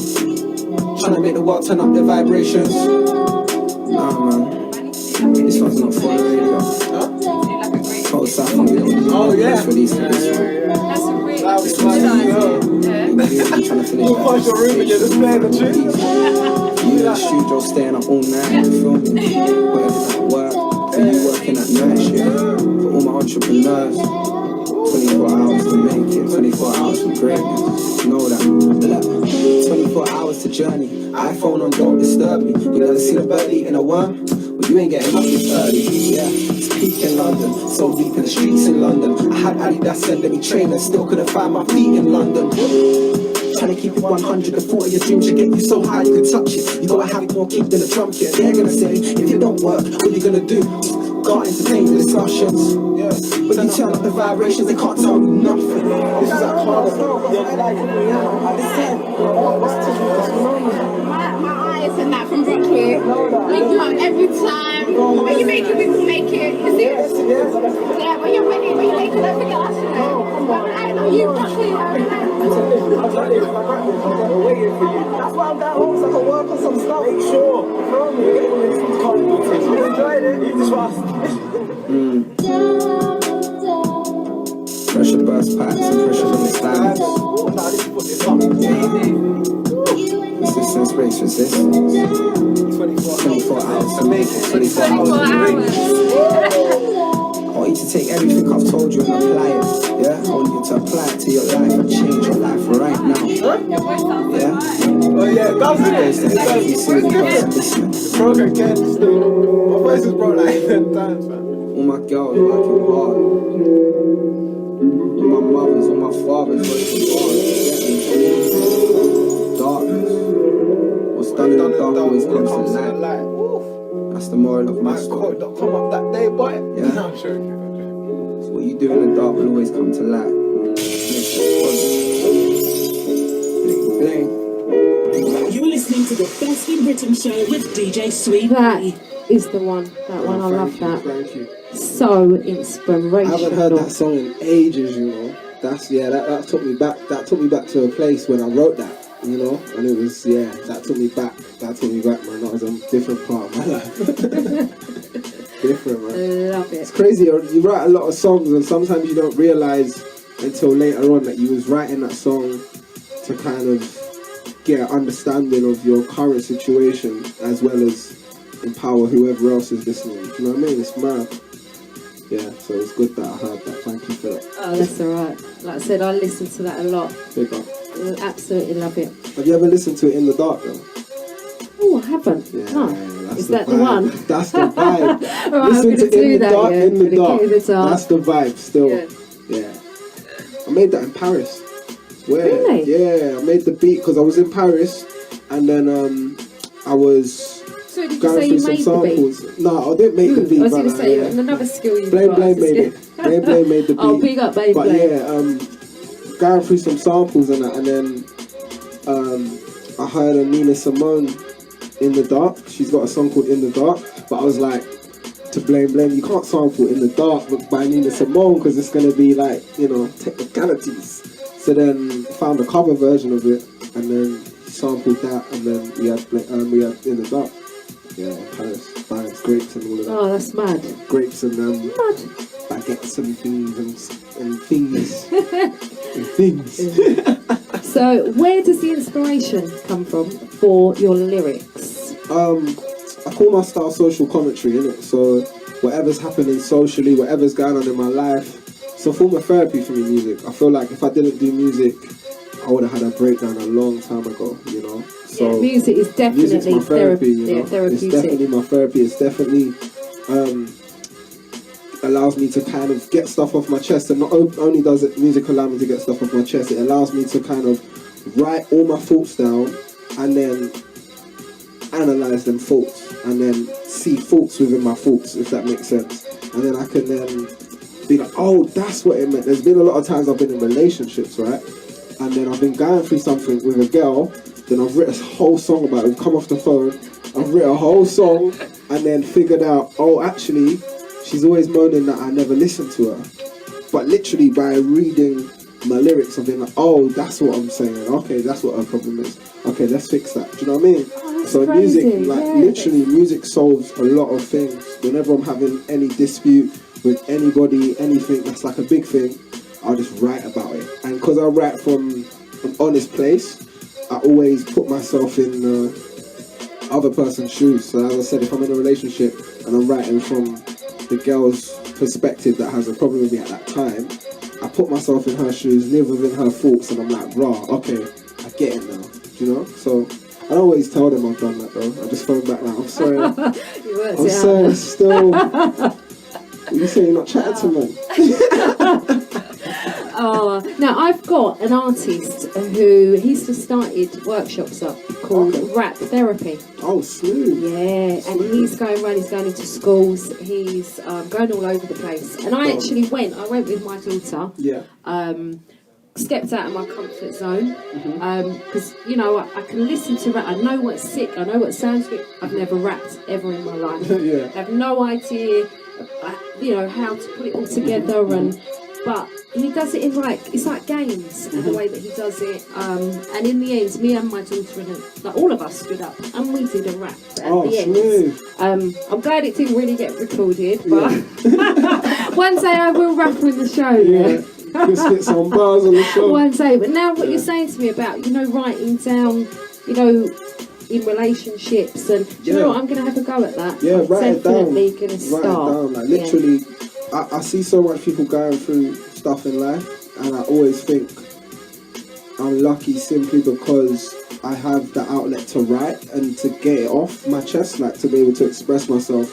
Trying to make the world turn up the vibrations. Nah, man. This one's not for the radio. Oh yeah. For these things. That's a really This one's I'm trying to finish that. your room and you're just playing the tune. You in the studio staying up all night, you feel me? Whatever's at work, for you working at night shift. To all my entrepreneurs, 24 hours to make it, 24 hours for greatness. Know that. 24 hours to journey. iPhone on don't disturb me. You never seen a bird eating a worm? Well, you ain't getting up this early. Yeah, it's peak in London, so deep in the streets in London. I had Adidas sending me trainers, still couldn't find my feet in London. Trying to keep it 100, the thought of your dreams should get you so high you can touch it. You gotta have more kick than a drum kit. They're gonna say, if you don't work, what you gonna do? Can't entertain the discussions. Yeah, but you turn up the vibrations, they can't tell me nothing. This is like carnival. My eyes and that from Brooklyn. Link you up every time. When you make it, we will make it. You see? Yeah, when you're ready, when you're making everything else, you know. But I know you, Brooklyn. I'm waiting for you. That's why I'm down home so I can work on some stuff. Make sure. You enjoyed it. You just lost. Pressure burst packs and pressure on the stands. Resistance breaks resistance. 24 hours to make it. 24 hours to break it. I want you to take everything I've told you and apply it. Yeah, I want you to apply it to your life and change your life right now. Yeah. Oh yeah, doesn't it? Every single person listening. Broke again still. My voice is broke like 10 times, man. All my girls working hard. All my mothers, all my fathers working hard. Darkness. What's done in the dark always comes to light. That's the moral of my story. Come up that day, boy. Yeah. No, I'm sure. So what you do in the dark will always come to light. Bling, bling. You're listening to the Best in Britain show with DJ Sweet. That is the one. That one, I love that. Thank you. So inspirational. I haven't heard that song in ages, you know. That took me back. That took me back to a place when I wrote that, you know. And it was that took me back. That took me back, man. That was a different part of my life. Different, man. Love it. It's crazy. You write a lot of songs, and sometimes you don't realize until later on that you was writing that song to kind of get an understanding of your current situation as well as empower whoever else is listening. Do you know what I mean? It's mad. Yeah, so it's good that I heard that. Thank you for that. Oh, that's alright. Like I said, I listen to that a lot. Big up. Absolutely love it. Have you ever listened to it in the dark though? Oh, I haven't. Yeah, No. that's Is the that the vibe. one? That's the vibe. Alright, Listen I'm to going to do that, dark, yeah. in the dark. In the dark. That's the vibe still. Yeah. I made that in Paris. Really? Yeah, I made the beat because I was in Paris and then I was So did you going say through you some made samples. the beat? No, I didn't make the beat. I was going to but, say, another skill you've Blame got. made it. Blame made the beat. Oh, big up, Blame. But yeah, going through some samples and that, and then I heard a Nina Simone in the dark. She's got a song called In the Dark, but I was like, to blame, you can't sample In the Dark by Nina Simone because it's gonna be like, you know, technicalities. So then found a cover version of it, and then sampled that, and then we had In the Dark. Yeah, Paris, vibes, grapes and all of that. Oh, that's mad. Grapes and baguettes and things and things. So, where does the inspiration come from for your lyrics? I call my style social commentary, innit? So whatever's happening socially, whatever's going on in my life, it's a form of therapy for me, music. I feel like if I didn't do music, I would have had a breakdown a long time ago, you know? So yeah, music is definitely my therapy, you know? therapeutic. It's definitely my therapy. It's definitely allows me to kind of get stuff off my chest, and not only does it music allow me to get stuff off my chest, it allows me to kind of write all my thoughts down and then analyze them thoughts and then see faults within my thoughts, if that makes sense, and then I can then be like, oh, that's what it meant. There's been a lot of times I've been in relationships, right, and then I've been going through something with a girl, then I've written a whole song about it. We've come off the phone, I've written a whole song, and then figured out, oh, actually she's always moaning that I never listen to her. But literally by reading my lyrics, I've been like, oh, that's what I'm saying. Okay, that's what her problem is. Okay, let's fix that. Do you know what I mean? Oh, that's so crazy. music, like literally, music solves a lot of things. Whenever I'm having any dispute with anybody, anything that's like a big thing, I'll just write about it. And because I write from an honest place, I always put myself in the other person's shoes. So as I said, if I'm in a relationship and I'm writing from the girl's perspective that has a problem with me at that time, I put myself in her shoes, live within her thoughts, and I'm like, rah, okay, I get it now. Do you know? So I don't always tell them I've done that though. I just phone back like, I'm sorry. I'm sorry, still. You say you're not chatting to me. Oh, now I've got an artist who he's just started workshops up called Rap Therapy. Oh, smooth. Yeah, and he's going around, he's going into schools, he's going all over the place. And I actually went with my daughter. Yeah. Stepped out of my comfort zone because you know I can listen to rap. I know what's sick. I know what sounds good. I've never rapped ever in my life. Yeah. I have no idea, you know, how to put it all together. But he does it in it's like games and the way that he does it. And in the end, me and my daughter and like all of us stood up and we did a rap at the end. I'm glad it didn't really get recorded, but one day I will rap in the show. Yeah. Just get some bars on the show. One day, but now what you're saying to me about, you know, writing down, you know, in relationships and do you know what, I'm going to have a go at that. Yeah, I'm write it down. definitely going to start. Write it down. Like literally, I see so much people going through stuff in life, and I always think I'm lucky simply because I have the outlet to write and to get it off my chest, like to be able to express myself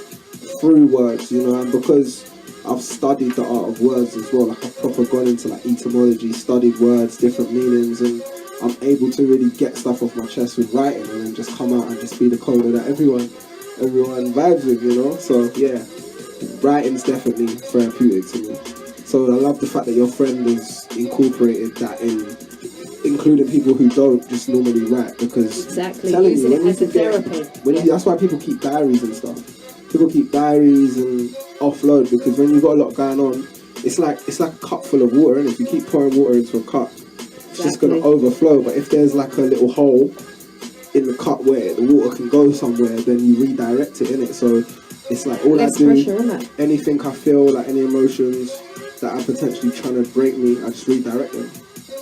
through words, you know, and because I've studied the art of words as well, like I've proper gone into like etymology, studied words, different meanings, and I'm able to really get stuff off my chest with writing and then just come out and just be the coder that everyone vibes with, you know. So yeah, writing's definitely therapeutic to me. So I love the fact that your friend has incorporated that in, including people who don't just normally write, because using it as a therapy. That's why people keep diaries and stuff. People keep diaries and offload, because when you've got a lot going on, it's like a cup full of water, and if you keep pouring water into a cup, it's just going to overflow. But if there's like a little hole in the cup where the water can go somewhere, then you redirect it, innit? So it's like all less I do, pressure, innit? anything I feel, like any emotions that are potentially trying to break me, I just redirect them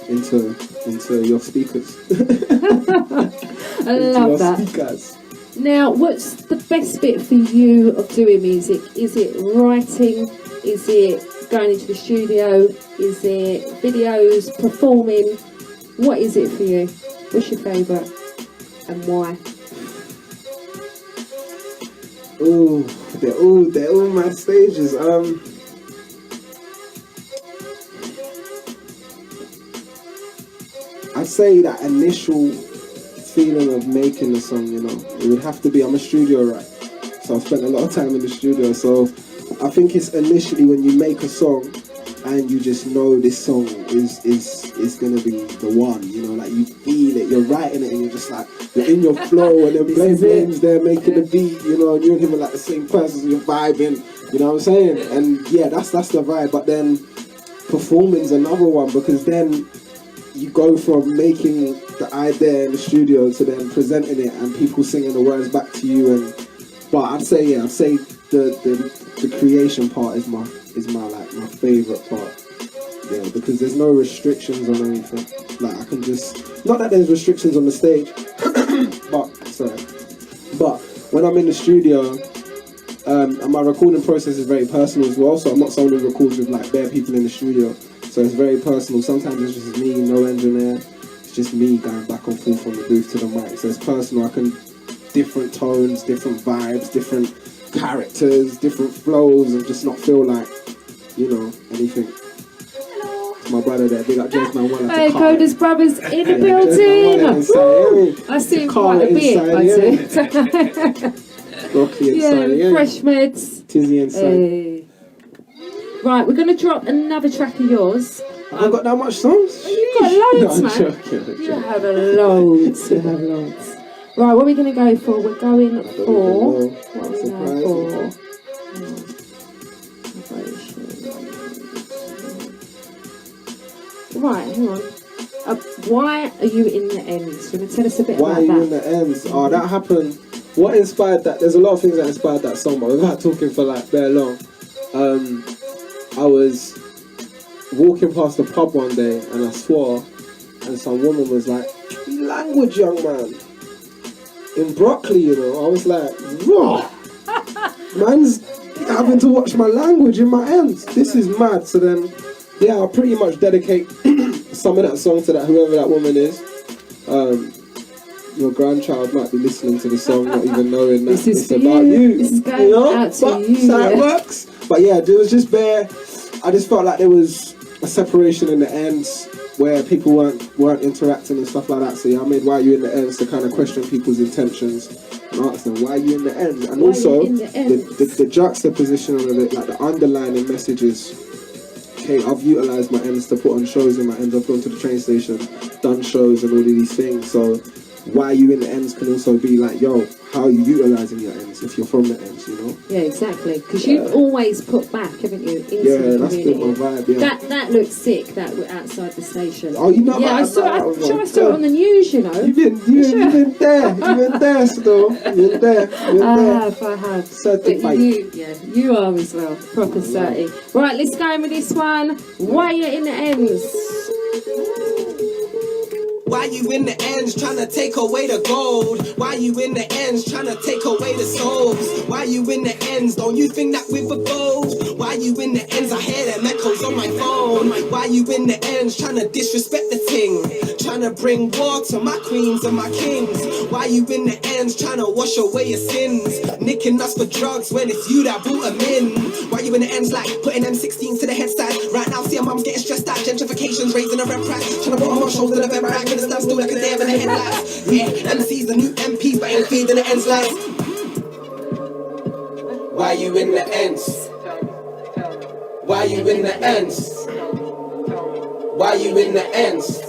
into your speakers. I love that. Speakers. Now, what's the best bit for you of doing music? Is it writing? Is it going into the studio? Is it videos, performing? What is it for you? What's your favourite and why? Oh, they're all my stages. I'd say that initial feeling of making the song, you know, it would have to be, I'm a studio rat, so I've spent a lot of time in the studio, so I think it's initially when you make a song and you just know this song is gonna be the one, you know, like you feel it, you're writing it and you're just like, you're in your flow, and then Blame's there making the beat, you know, and you and him are like the same person, so you're vibing, you know what I'm saying? And yeah, that's the vibe. But then performing's another one, because then you go from making the idea in the studio to then presenting it and people singing the words back to you. But I'd say the creation part is my favourite part. Yeah, because there's no restrictions on anything. Like I can just, not that there's restrictions on the stage, but when I'm in the studio, and my recording process is very personal as well. So I'm not someone who records with like bare people in the studio. So it's very personal. Sometimes it's just me, no engineer. It's just me going back and forth from the booth to the mic. So it's personal. I can different tones, different vibes, different characters, different flows, and just not feel like, you know, anything. Hello. It's my brother there. Big up James Man. Hey, Koder's brothers in the building. I see him quite a bit. I do. Rocky inside. Yeah, fresh meds. Tizzy inside. Hey. Right, we're going to drop another track of yours. I've got that much songs? You've got loads, no, man. Joking. You have loads. You have loads. Right, what are we going to go for? We're going for... What are we going for? Right, hang on. Why are you in the ends? You want to tell us a bit about that? Why are you in the ends? Oh, that happened. What inspired that? There's a lot of things that inspired that song, but without talking for like very long. I was walking past the pub one day and I swore, and some woman was like, "Language, young man." In Broccoli, you know, I was like, "Raw, man's having to watch my language in my ends. This is mad. So then, yeah, I'll pretty much dedicate some of that song to that whoever that woman is. Your grandchild might be listening to the song, not even knowing that it's about you. This is going out to you. So it works. But yeah, there was just bare. I just felt like there was a separation in the ends where people weren't interacting and stuff like that. So yeah, I made Why You in the Ends to kind of question people's intentions and ask them, why are you in the ends? And also the juxtaposition of it, like the underlining messages. Okay, I've utilised my ends to put on shows in my ends. I've gone to the train station, done shows and all of these things. So why you in the ends can also be like, yo, how are you utilising your ends if you're from the ends, you know? Yeah, exactly. Because you've always put back, haven't you, into the community. That's been my vibe, yeah. That looked sick, that were outside the station. Oh, you know yeah, I saw it on the news, you know. You've been there. You've been there still. You've been there. I have. Certified. You are as well. Proper 30. Right, let's go in with this one. Why you in the ends? Why you in the ends trying to take away the gold? Why you in the ends trying to take away the souls? Why you in the ends? Don't you think that we're bold? Why you in the ends? I hear them echoes on my phone. Why you in the ends trying to disrespect the ting? Trying to bring war to my queens and my kings. Why you in the ends trying to wash away your sins? Nicking us for drugs when it's you that brought them in. Why you in the ends like putting them 16s to the head side? Right now see your mom's getting stressed out. Gentrification's raising the rent price. Trying to put them on shows that I've ever had. Stand still like a damn in the headlights. Yeah, MC's the new MPs, but ain't feeding the ends like. Why you in the ends? Why you in the ends? Why you in the ends?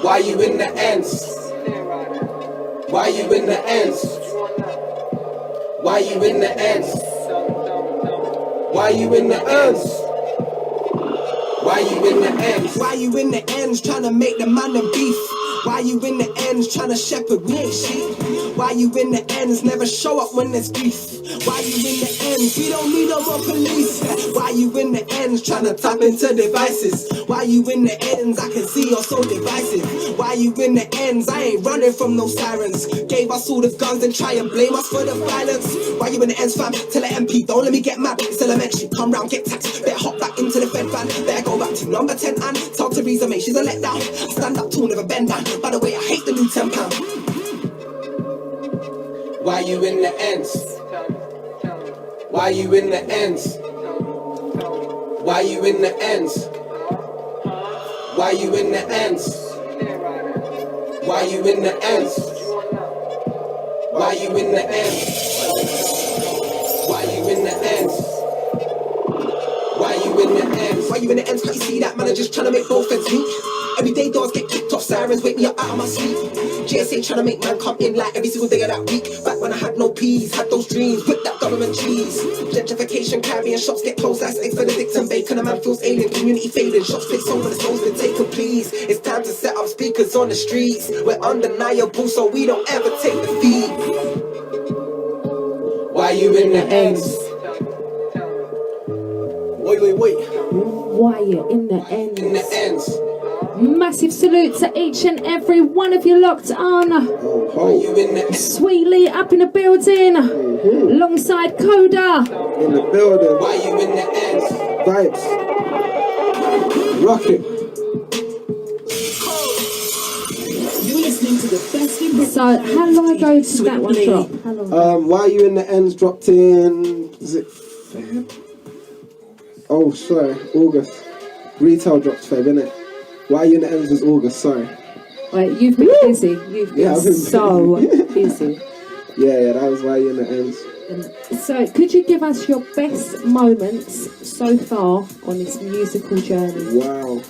Why you in the ends? Why you in the ends? Why you in the ends? Why you in the ends? Why you in the ends? Why you in the ends trying to make the man and beef? Why you in the ends trying to shepherd we ain't sheep? Why you in the ends never show up when there's beef? Why you in the ends? We don't need no more police. Why you in the ends trying to tap into devices? Why you in the ends? I can see you're so divisive. Why you in the ends? I ain't running from no sirens. Gave us all the guns and try and blame us for the violence. Why you in the ends, fam? Tell the MP, don't let me get mad. It's elementary. Come round, get taxed. Better hop back into the Fed van. Better go back to number 10 and tell Theresa May she's a letdown. Stand up tall, never bend down. By the way, I hate the new £10. Why you in the ends? Why you in the ends? Why you in the ends? Why you in the ends? Why you in the ends? Why you in the ends? Why you in the ends? Why you in the ends? Why you in the ends? Can't you see that man are just trying to make both ends meet? Everyday doors get kicked off, sirens wake me up out of my sleep. GSA trying to make man come in like every single day of that week. Back when I had no peas, had those dreams, with that government cheese. Gentrification, Caribbean shops get closed, that's eggs, Benedict and bacon. A man feels alien, community fading, shops fix home when the soul's been taken, please. It's time to set up speakers on the streets. We're undeniable, so we don't ever take the feed. Why you in the ends? Wait. Why you in the ends? In the ends. Massive salute to each and every one of you locked on. Sweetly up in the building. Alongside Koder. In the building. Why you in the ends? Vibes. Rock it. You're listening to the best in So how long ago did that one drop? How long? Why You in the Ends dropped in, is it Feb? Oh, sorry, August. Retail dropped Feb, innit? Why You in the Ends was August, sorry. Wait, you've been busy. You've been so busy. Yeah, that was Why You in the Ends. So could you give us your best moments so far on this musical journey? Wow.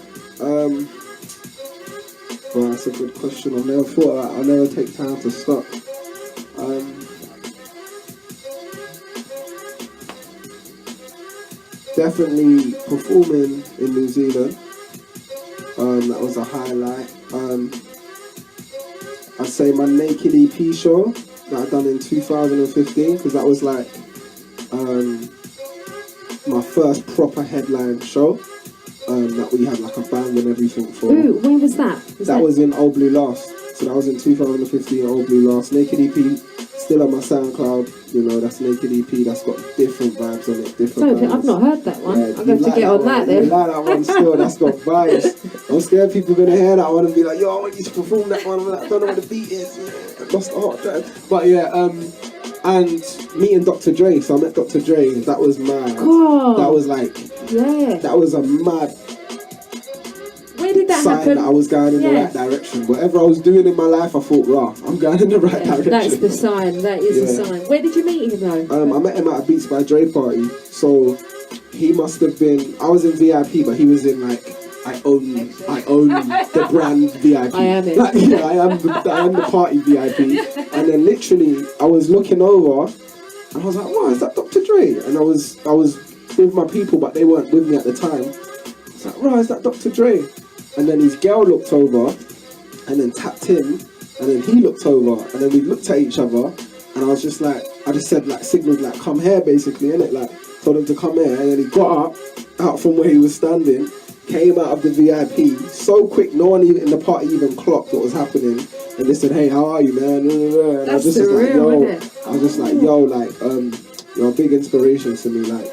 Well, that's a good question. I've never thought of that. I'll never take time to stop. Definitely performing in New Zealand. That was a highlight. I'd say my Naked EP show that I done in 2015, because that was like my first proper headline show. That we had like a band and everything for. Ooh, when was that? That was in Old Blue Last. So that was in 2015, Old Blue Last. Naked EP Still on my SoundCloud, you know, that's Naked EP, that's got different vibes on it, different vibes. I've not heard that one. Yeah, I'm going to have to get on that then. You like that one still, that's got vibes. I'm scared people are going to hear that one and be like, yo, I want you to perform that one. I'm like, I don't know what the beat is. I lost the heart drive. But yeah, and meeting Dr. Dre, so I met Dr. Dre, that was mad. God. That was like, that was a mad Where did that sign happen? that I was going in the right direction. Whatever I was doing in my life, I thought, rah, I'm going in the right direction. That's the sign, that is the sign. Where did you meet him though? I met him at a Beats by Dre party, so he must have been, I was in VIP, but he was in like, I own the brand VIP. I am it. Like, yeah, I am the party VIP. And then literally, I was looking over, and I was like, wow, is that Dr. Dre? And I was with my people, but they weren't with me at the time. I was like, wow, is that Dr. Dre? And then his girl looked over, and then tapped him, and then he looked over, and then we looked at each other, and I was just like, I just said like, signaled like, come here basically, innit? Like, told him to come here, and then he got up, out from where he was standing, came out of the VIP so quick, no one even in the party even clocked what was happening, and they said, hey, how are you, man? And I was just like, yo, you're a big inspiration to me, like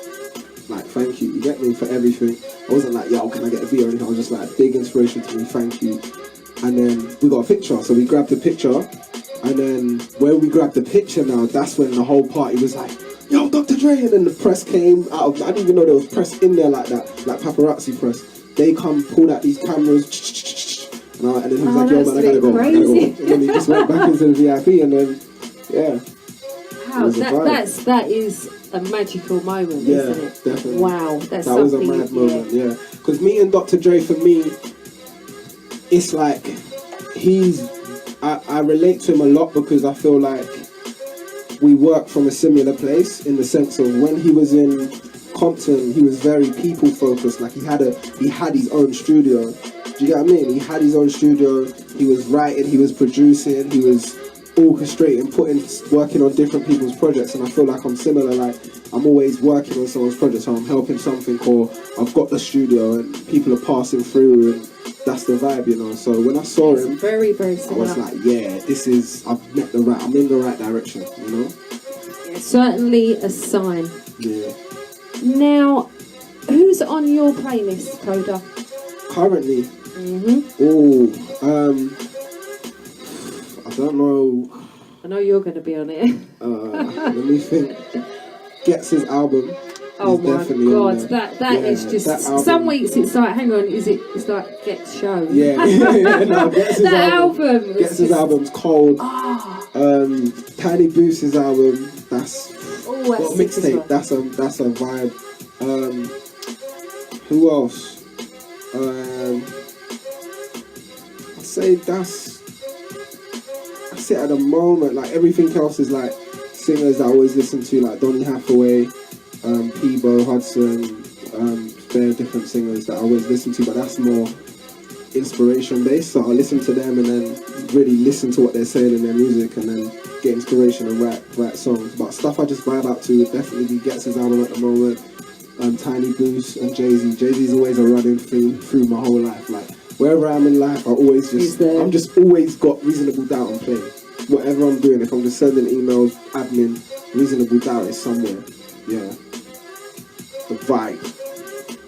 thank you, you get me, for everything. I wasn't like, yo, can I get a beer or anything? I was just like, big inspiration to me, thank you. And then we got a picture, so we grabbed a picture, and then when we grabbed the picture now, that's when the whole party was like, yo, Dr. Dre, and then the press came out of, I didn't even know there was press in there like that, like paparazzi press. They come, pulled out these cameras, and then he was like, yo man, I gotta go. And then he just went back into the VIP, and then, yeah. Wow, that is a magical moment, isn't it? Definitely. Wow, that was a mad moment, yeah. Because me and Dr. Dre, for me, it's like, I relate to him a lot because I feel like we work from a similar place in the sense of when he was in Compton, he was very people focused. Like he had his own studio. Do you get what I mean? He had his own studio. He was writing, he was producing, he was orchestrating, working on different people's projects. And I feel like I'm similar. Like I'm always working on someone's project, so I'm helping something, or I've got the studio and people are passing through, and that's the vibe, you know. So when I saw him, very, very similar. I was like, yeah, I'm in the right direction, you know. Yeah, certainly a sign. Yeah. Now, who's on your playlist, Koder? Currently? I don't know. I know you're going to be on it. Let me think. Gets his album. Oh my God, that is just, some weeks it's like, hang on, it's like Get's show. Yeah, no, Gets his album. Gets his album's cold. Tiny Boose's album, that's mixtape, that's a vibe. Who else? I'd say that's it at the moment. Like everything else is like singers that I always listen to, like Donny Hathaway, Peebo, Hudson, they're different singers that I always listen to, but that's more inspiration based, so I listen to them and then really listen to what they're saying in their music and then get inspiration and write songs. But stuff I just vibe out to would definitely be Gets his album at the moment, Tiny Boost and Jay-Z. Jay-Z's always a running through my whole life. Like wherever I'm in life, I'm just always got Reasonable Doubt on play. Whatever I'm doing, if I'm just sending emails, admin, Reasonable Doubt is somewhere. Yeah. The vibe.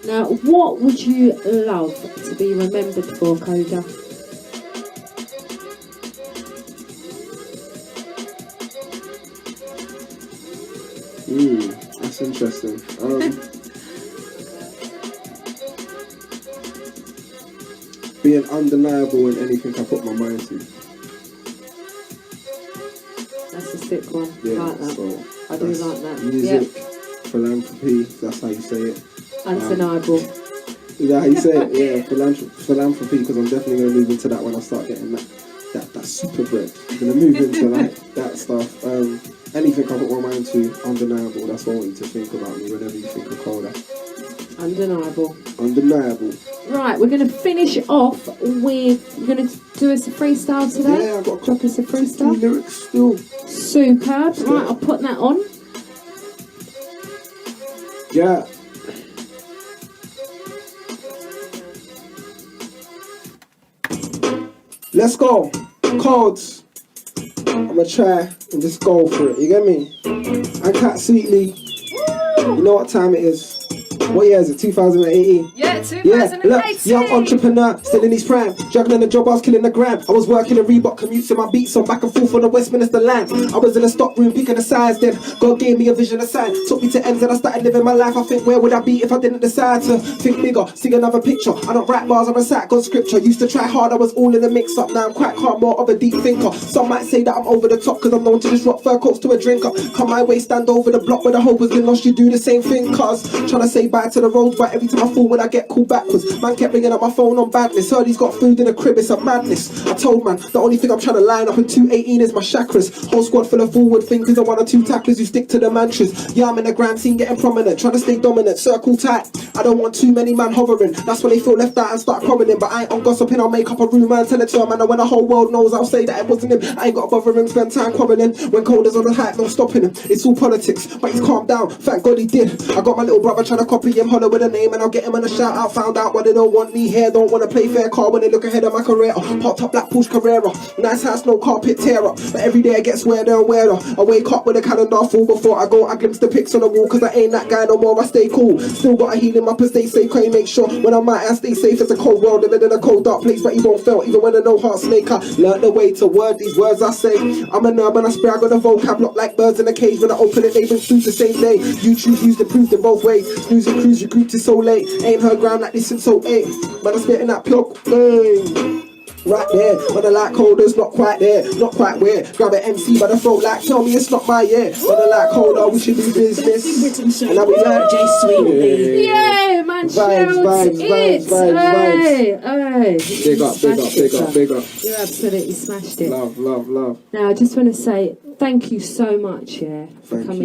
Now, what would you love to be remembered for, Koder? That's interesting. Being undeniable in anything I put my mind to. That's a sick one. Yeah, I like that. So I do like that. Music, philanthropy, that's how you say it. Undeniable. Is that how you say it? Yeah, philanthropy, because I'm definitely going to move into that when I start getting that super bread. I'm going to move into like that stuff. Anything I put my mind to, undeniable. That's what I want you to think about me whenever you think of Koder. Undeniable. Undeniable. Right, we're going to finish off with, you're going to do us a freestyle today? Yeah, I've got drop us a freestyle. Lyrics still. Superb. Right, I'll put that on. Yeah. Let's go. Codes. I'm I'ma try and just go for it, you get me? And Cat Sweetly, you know what time it is. What year is it? 2018? Yeah, 2018. Yeah, look, young entrepreneur, still in his prime. Juggling the job, I was killing the gram. I was working a Reebok commute to my beats on back and forth on the Westminster line. I was in a stock room picking the size then. God gave me a vision, a sign. Took me to ends and I started living my life. I think, where would I be if I didn't decide to think bigger, see another picture? I don't write bars, I recite God's scripture. Used to try hard, I was all in the mix up. Now I'm quite calm, more of a deep thinker. Some might say that I'm over the top, cause I'm known to just rock fur coats to a drinker. Come my way, stand over the block where the hope has been lost. You do the same thing, cuz trying to say bye to the roads, but every time I fall when I get called backwards. Man kept ringing up my phone on badness. Heard he's got food in the crib, it's a madness. I told man, the only thing I'm trying to line up in 218 is my chakras. Whole squad full of forward thinkers and 1 or 2 tacklers who stick to the mantras. Yeah, I'm in the grand scene getting prominent, trying to stay dominant, circle tight. I don't want too many man hovering. That's when they feel left out and start commenting. But I ain't on gossiping, I'll make up a rumour and tell it to a man. And when the whole world knows, I'll say that it wasn't him. I ain't got to bother him, spend time quarrelling. When Koder's on the hype, no stopping him. It's all politics, but he's calmed down, thank God he did. I got my little brother trying to copy him, holler with a name, and I'll get him on a shout out. Found out why they don't want me here, don't want to play fair card when they look ahead of my career. Popped up black Porsche Carrera, nice house, no carpet tear up. But every day I get weirder and weirder. I wake up with a calendar full before I go. I glimpse the pics on the wall, cause I ain't that guy no more. I stay cool, still got a healing up and stay safe. Can you make sure when I'm out I stay safe? It's a cold world, living in a cold dark place, but you won't feel even when I no heart snake. I learned the way to word these words I say. I'm a nerd and I spray, I got a vocab locked like birds in a cage. When I open it, they bring food the same day. You choose, use the proof in both ways. Snooze and cruise, you grouped it so late. Ain't heard ground like this since 08. Man, I'm spitting that pure bang. Right there, when I like Koder's not quite there, not quite where. Grab an MC by the throat like, tell me it's not my year. When I like Koder, we should do business. And I be like, DJ Sweet. Yeah, man, vibes. Hey. Big up. You absolutely smashed it. Love. Now, I just want to say thank you so much, for Thank coming. you.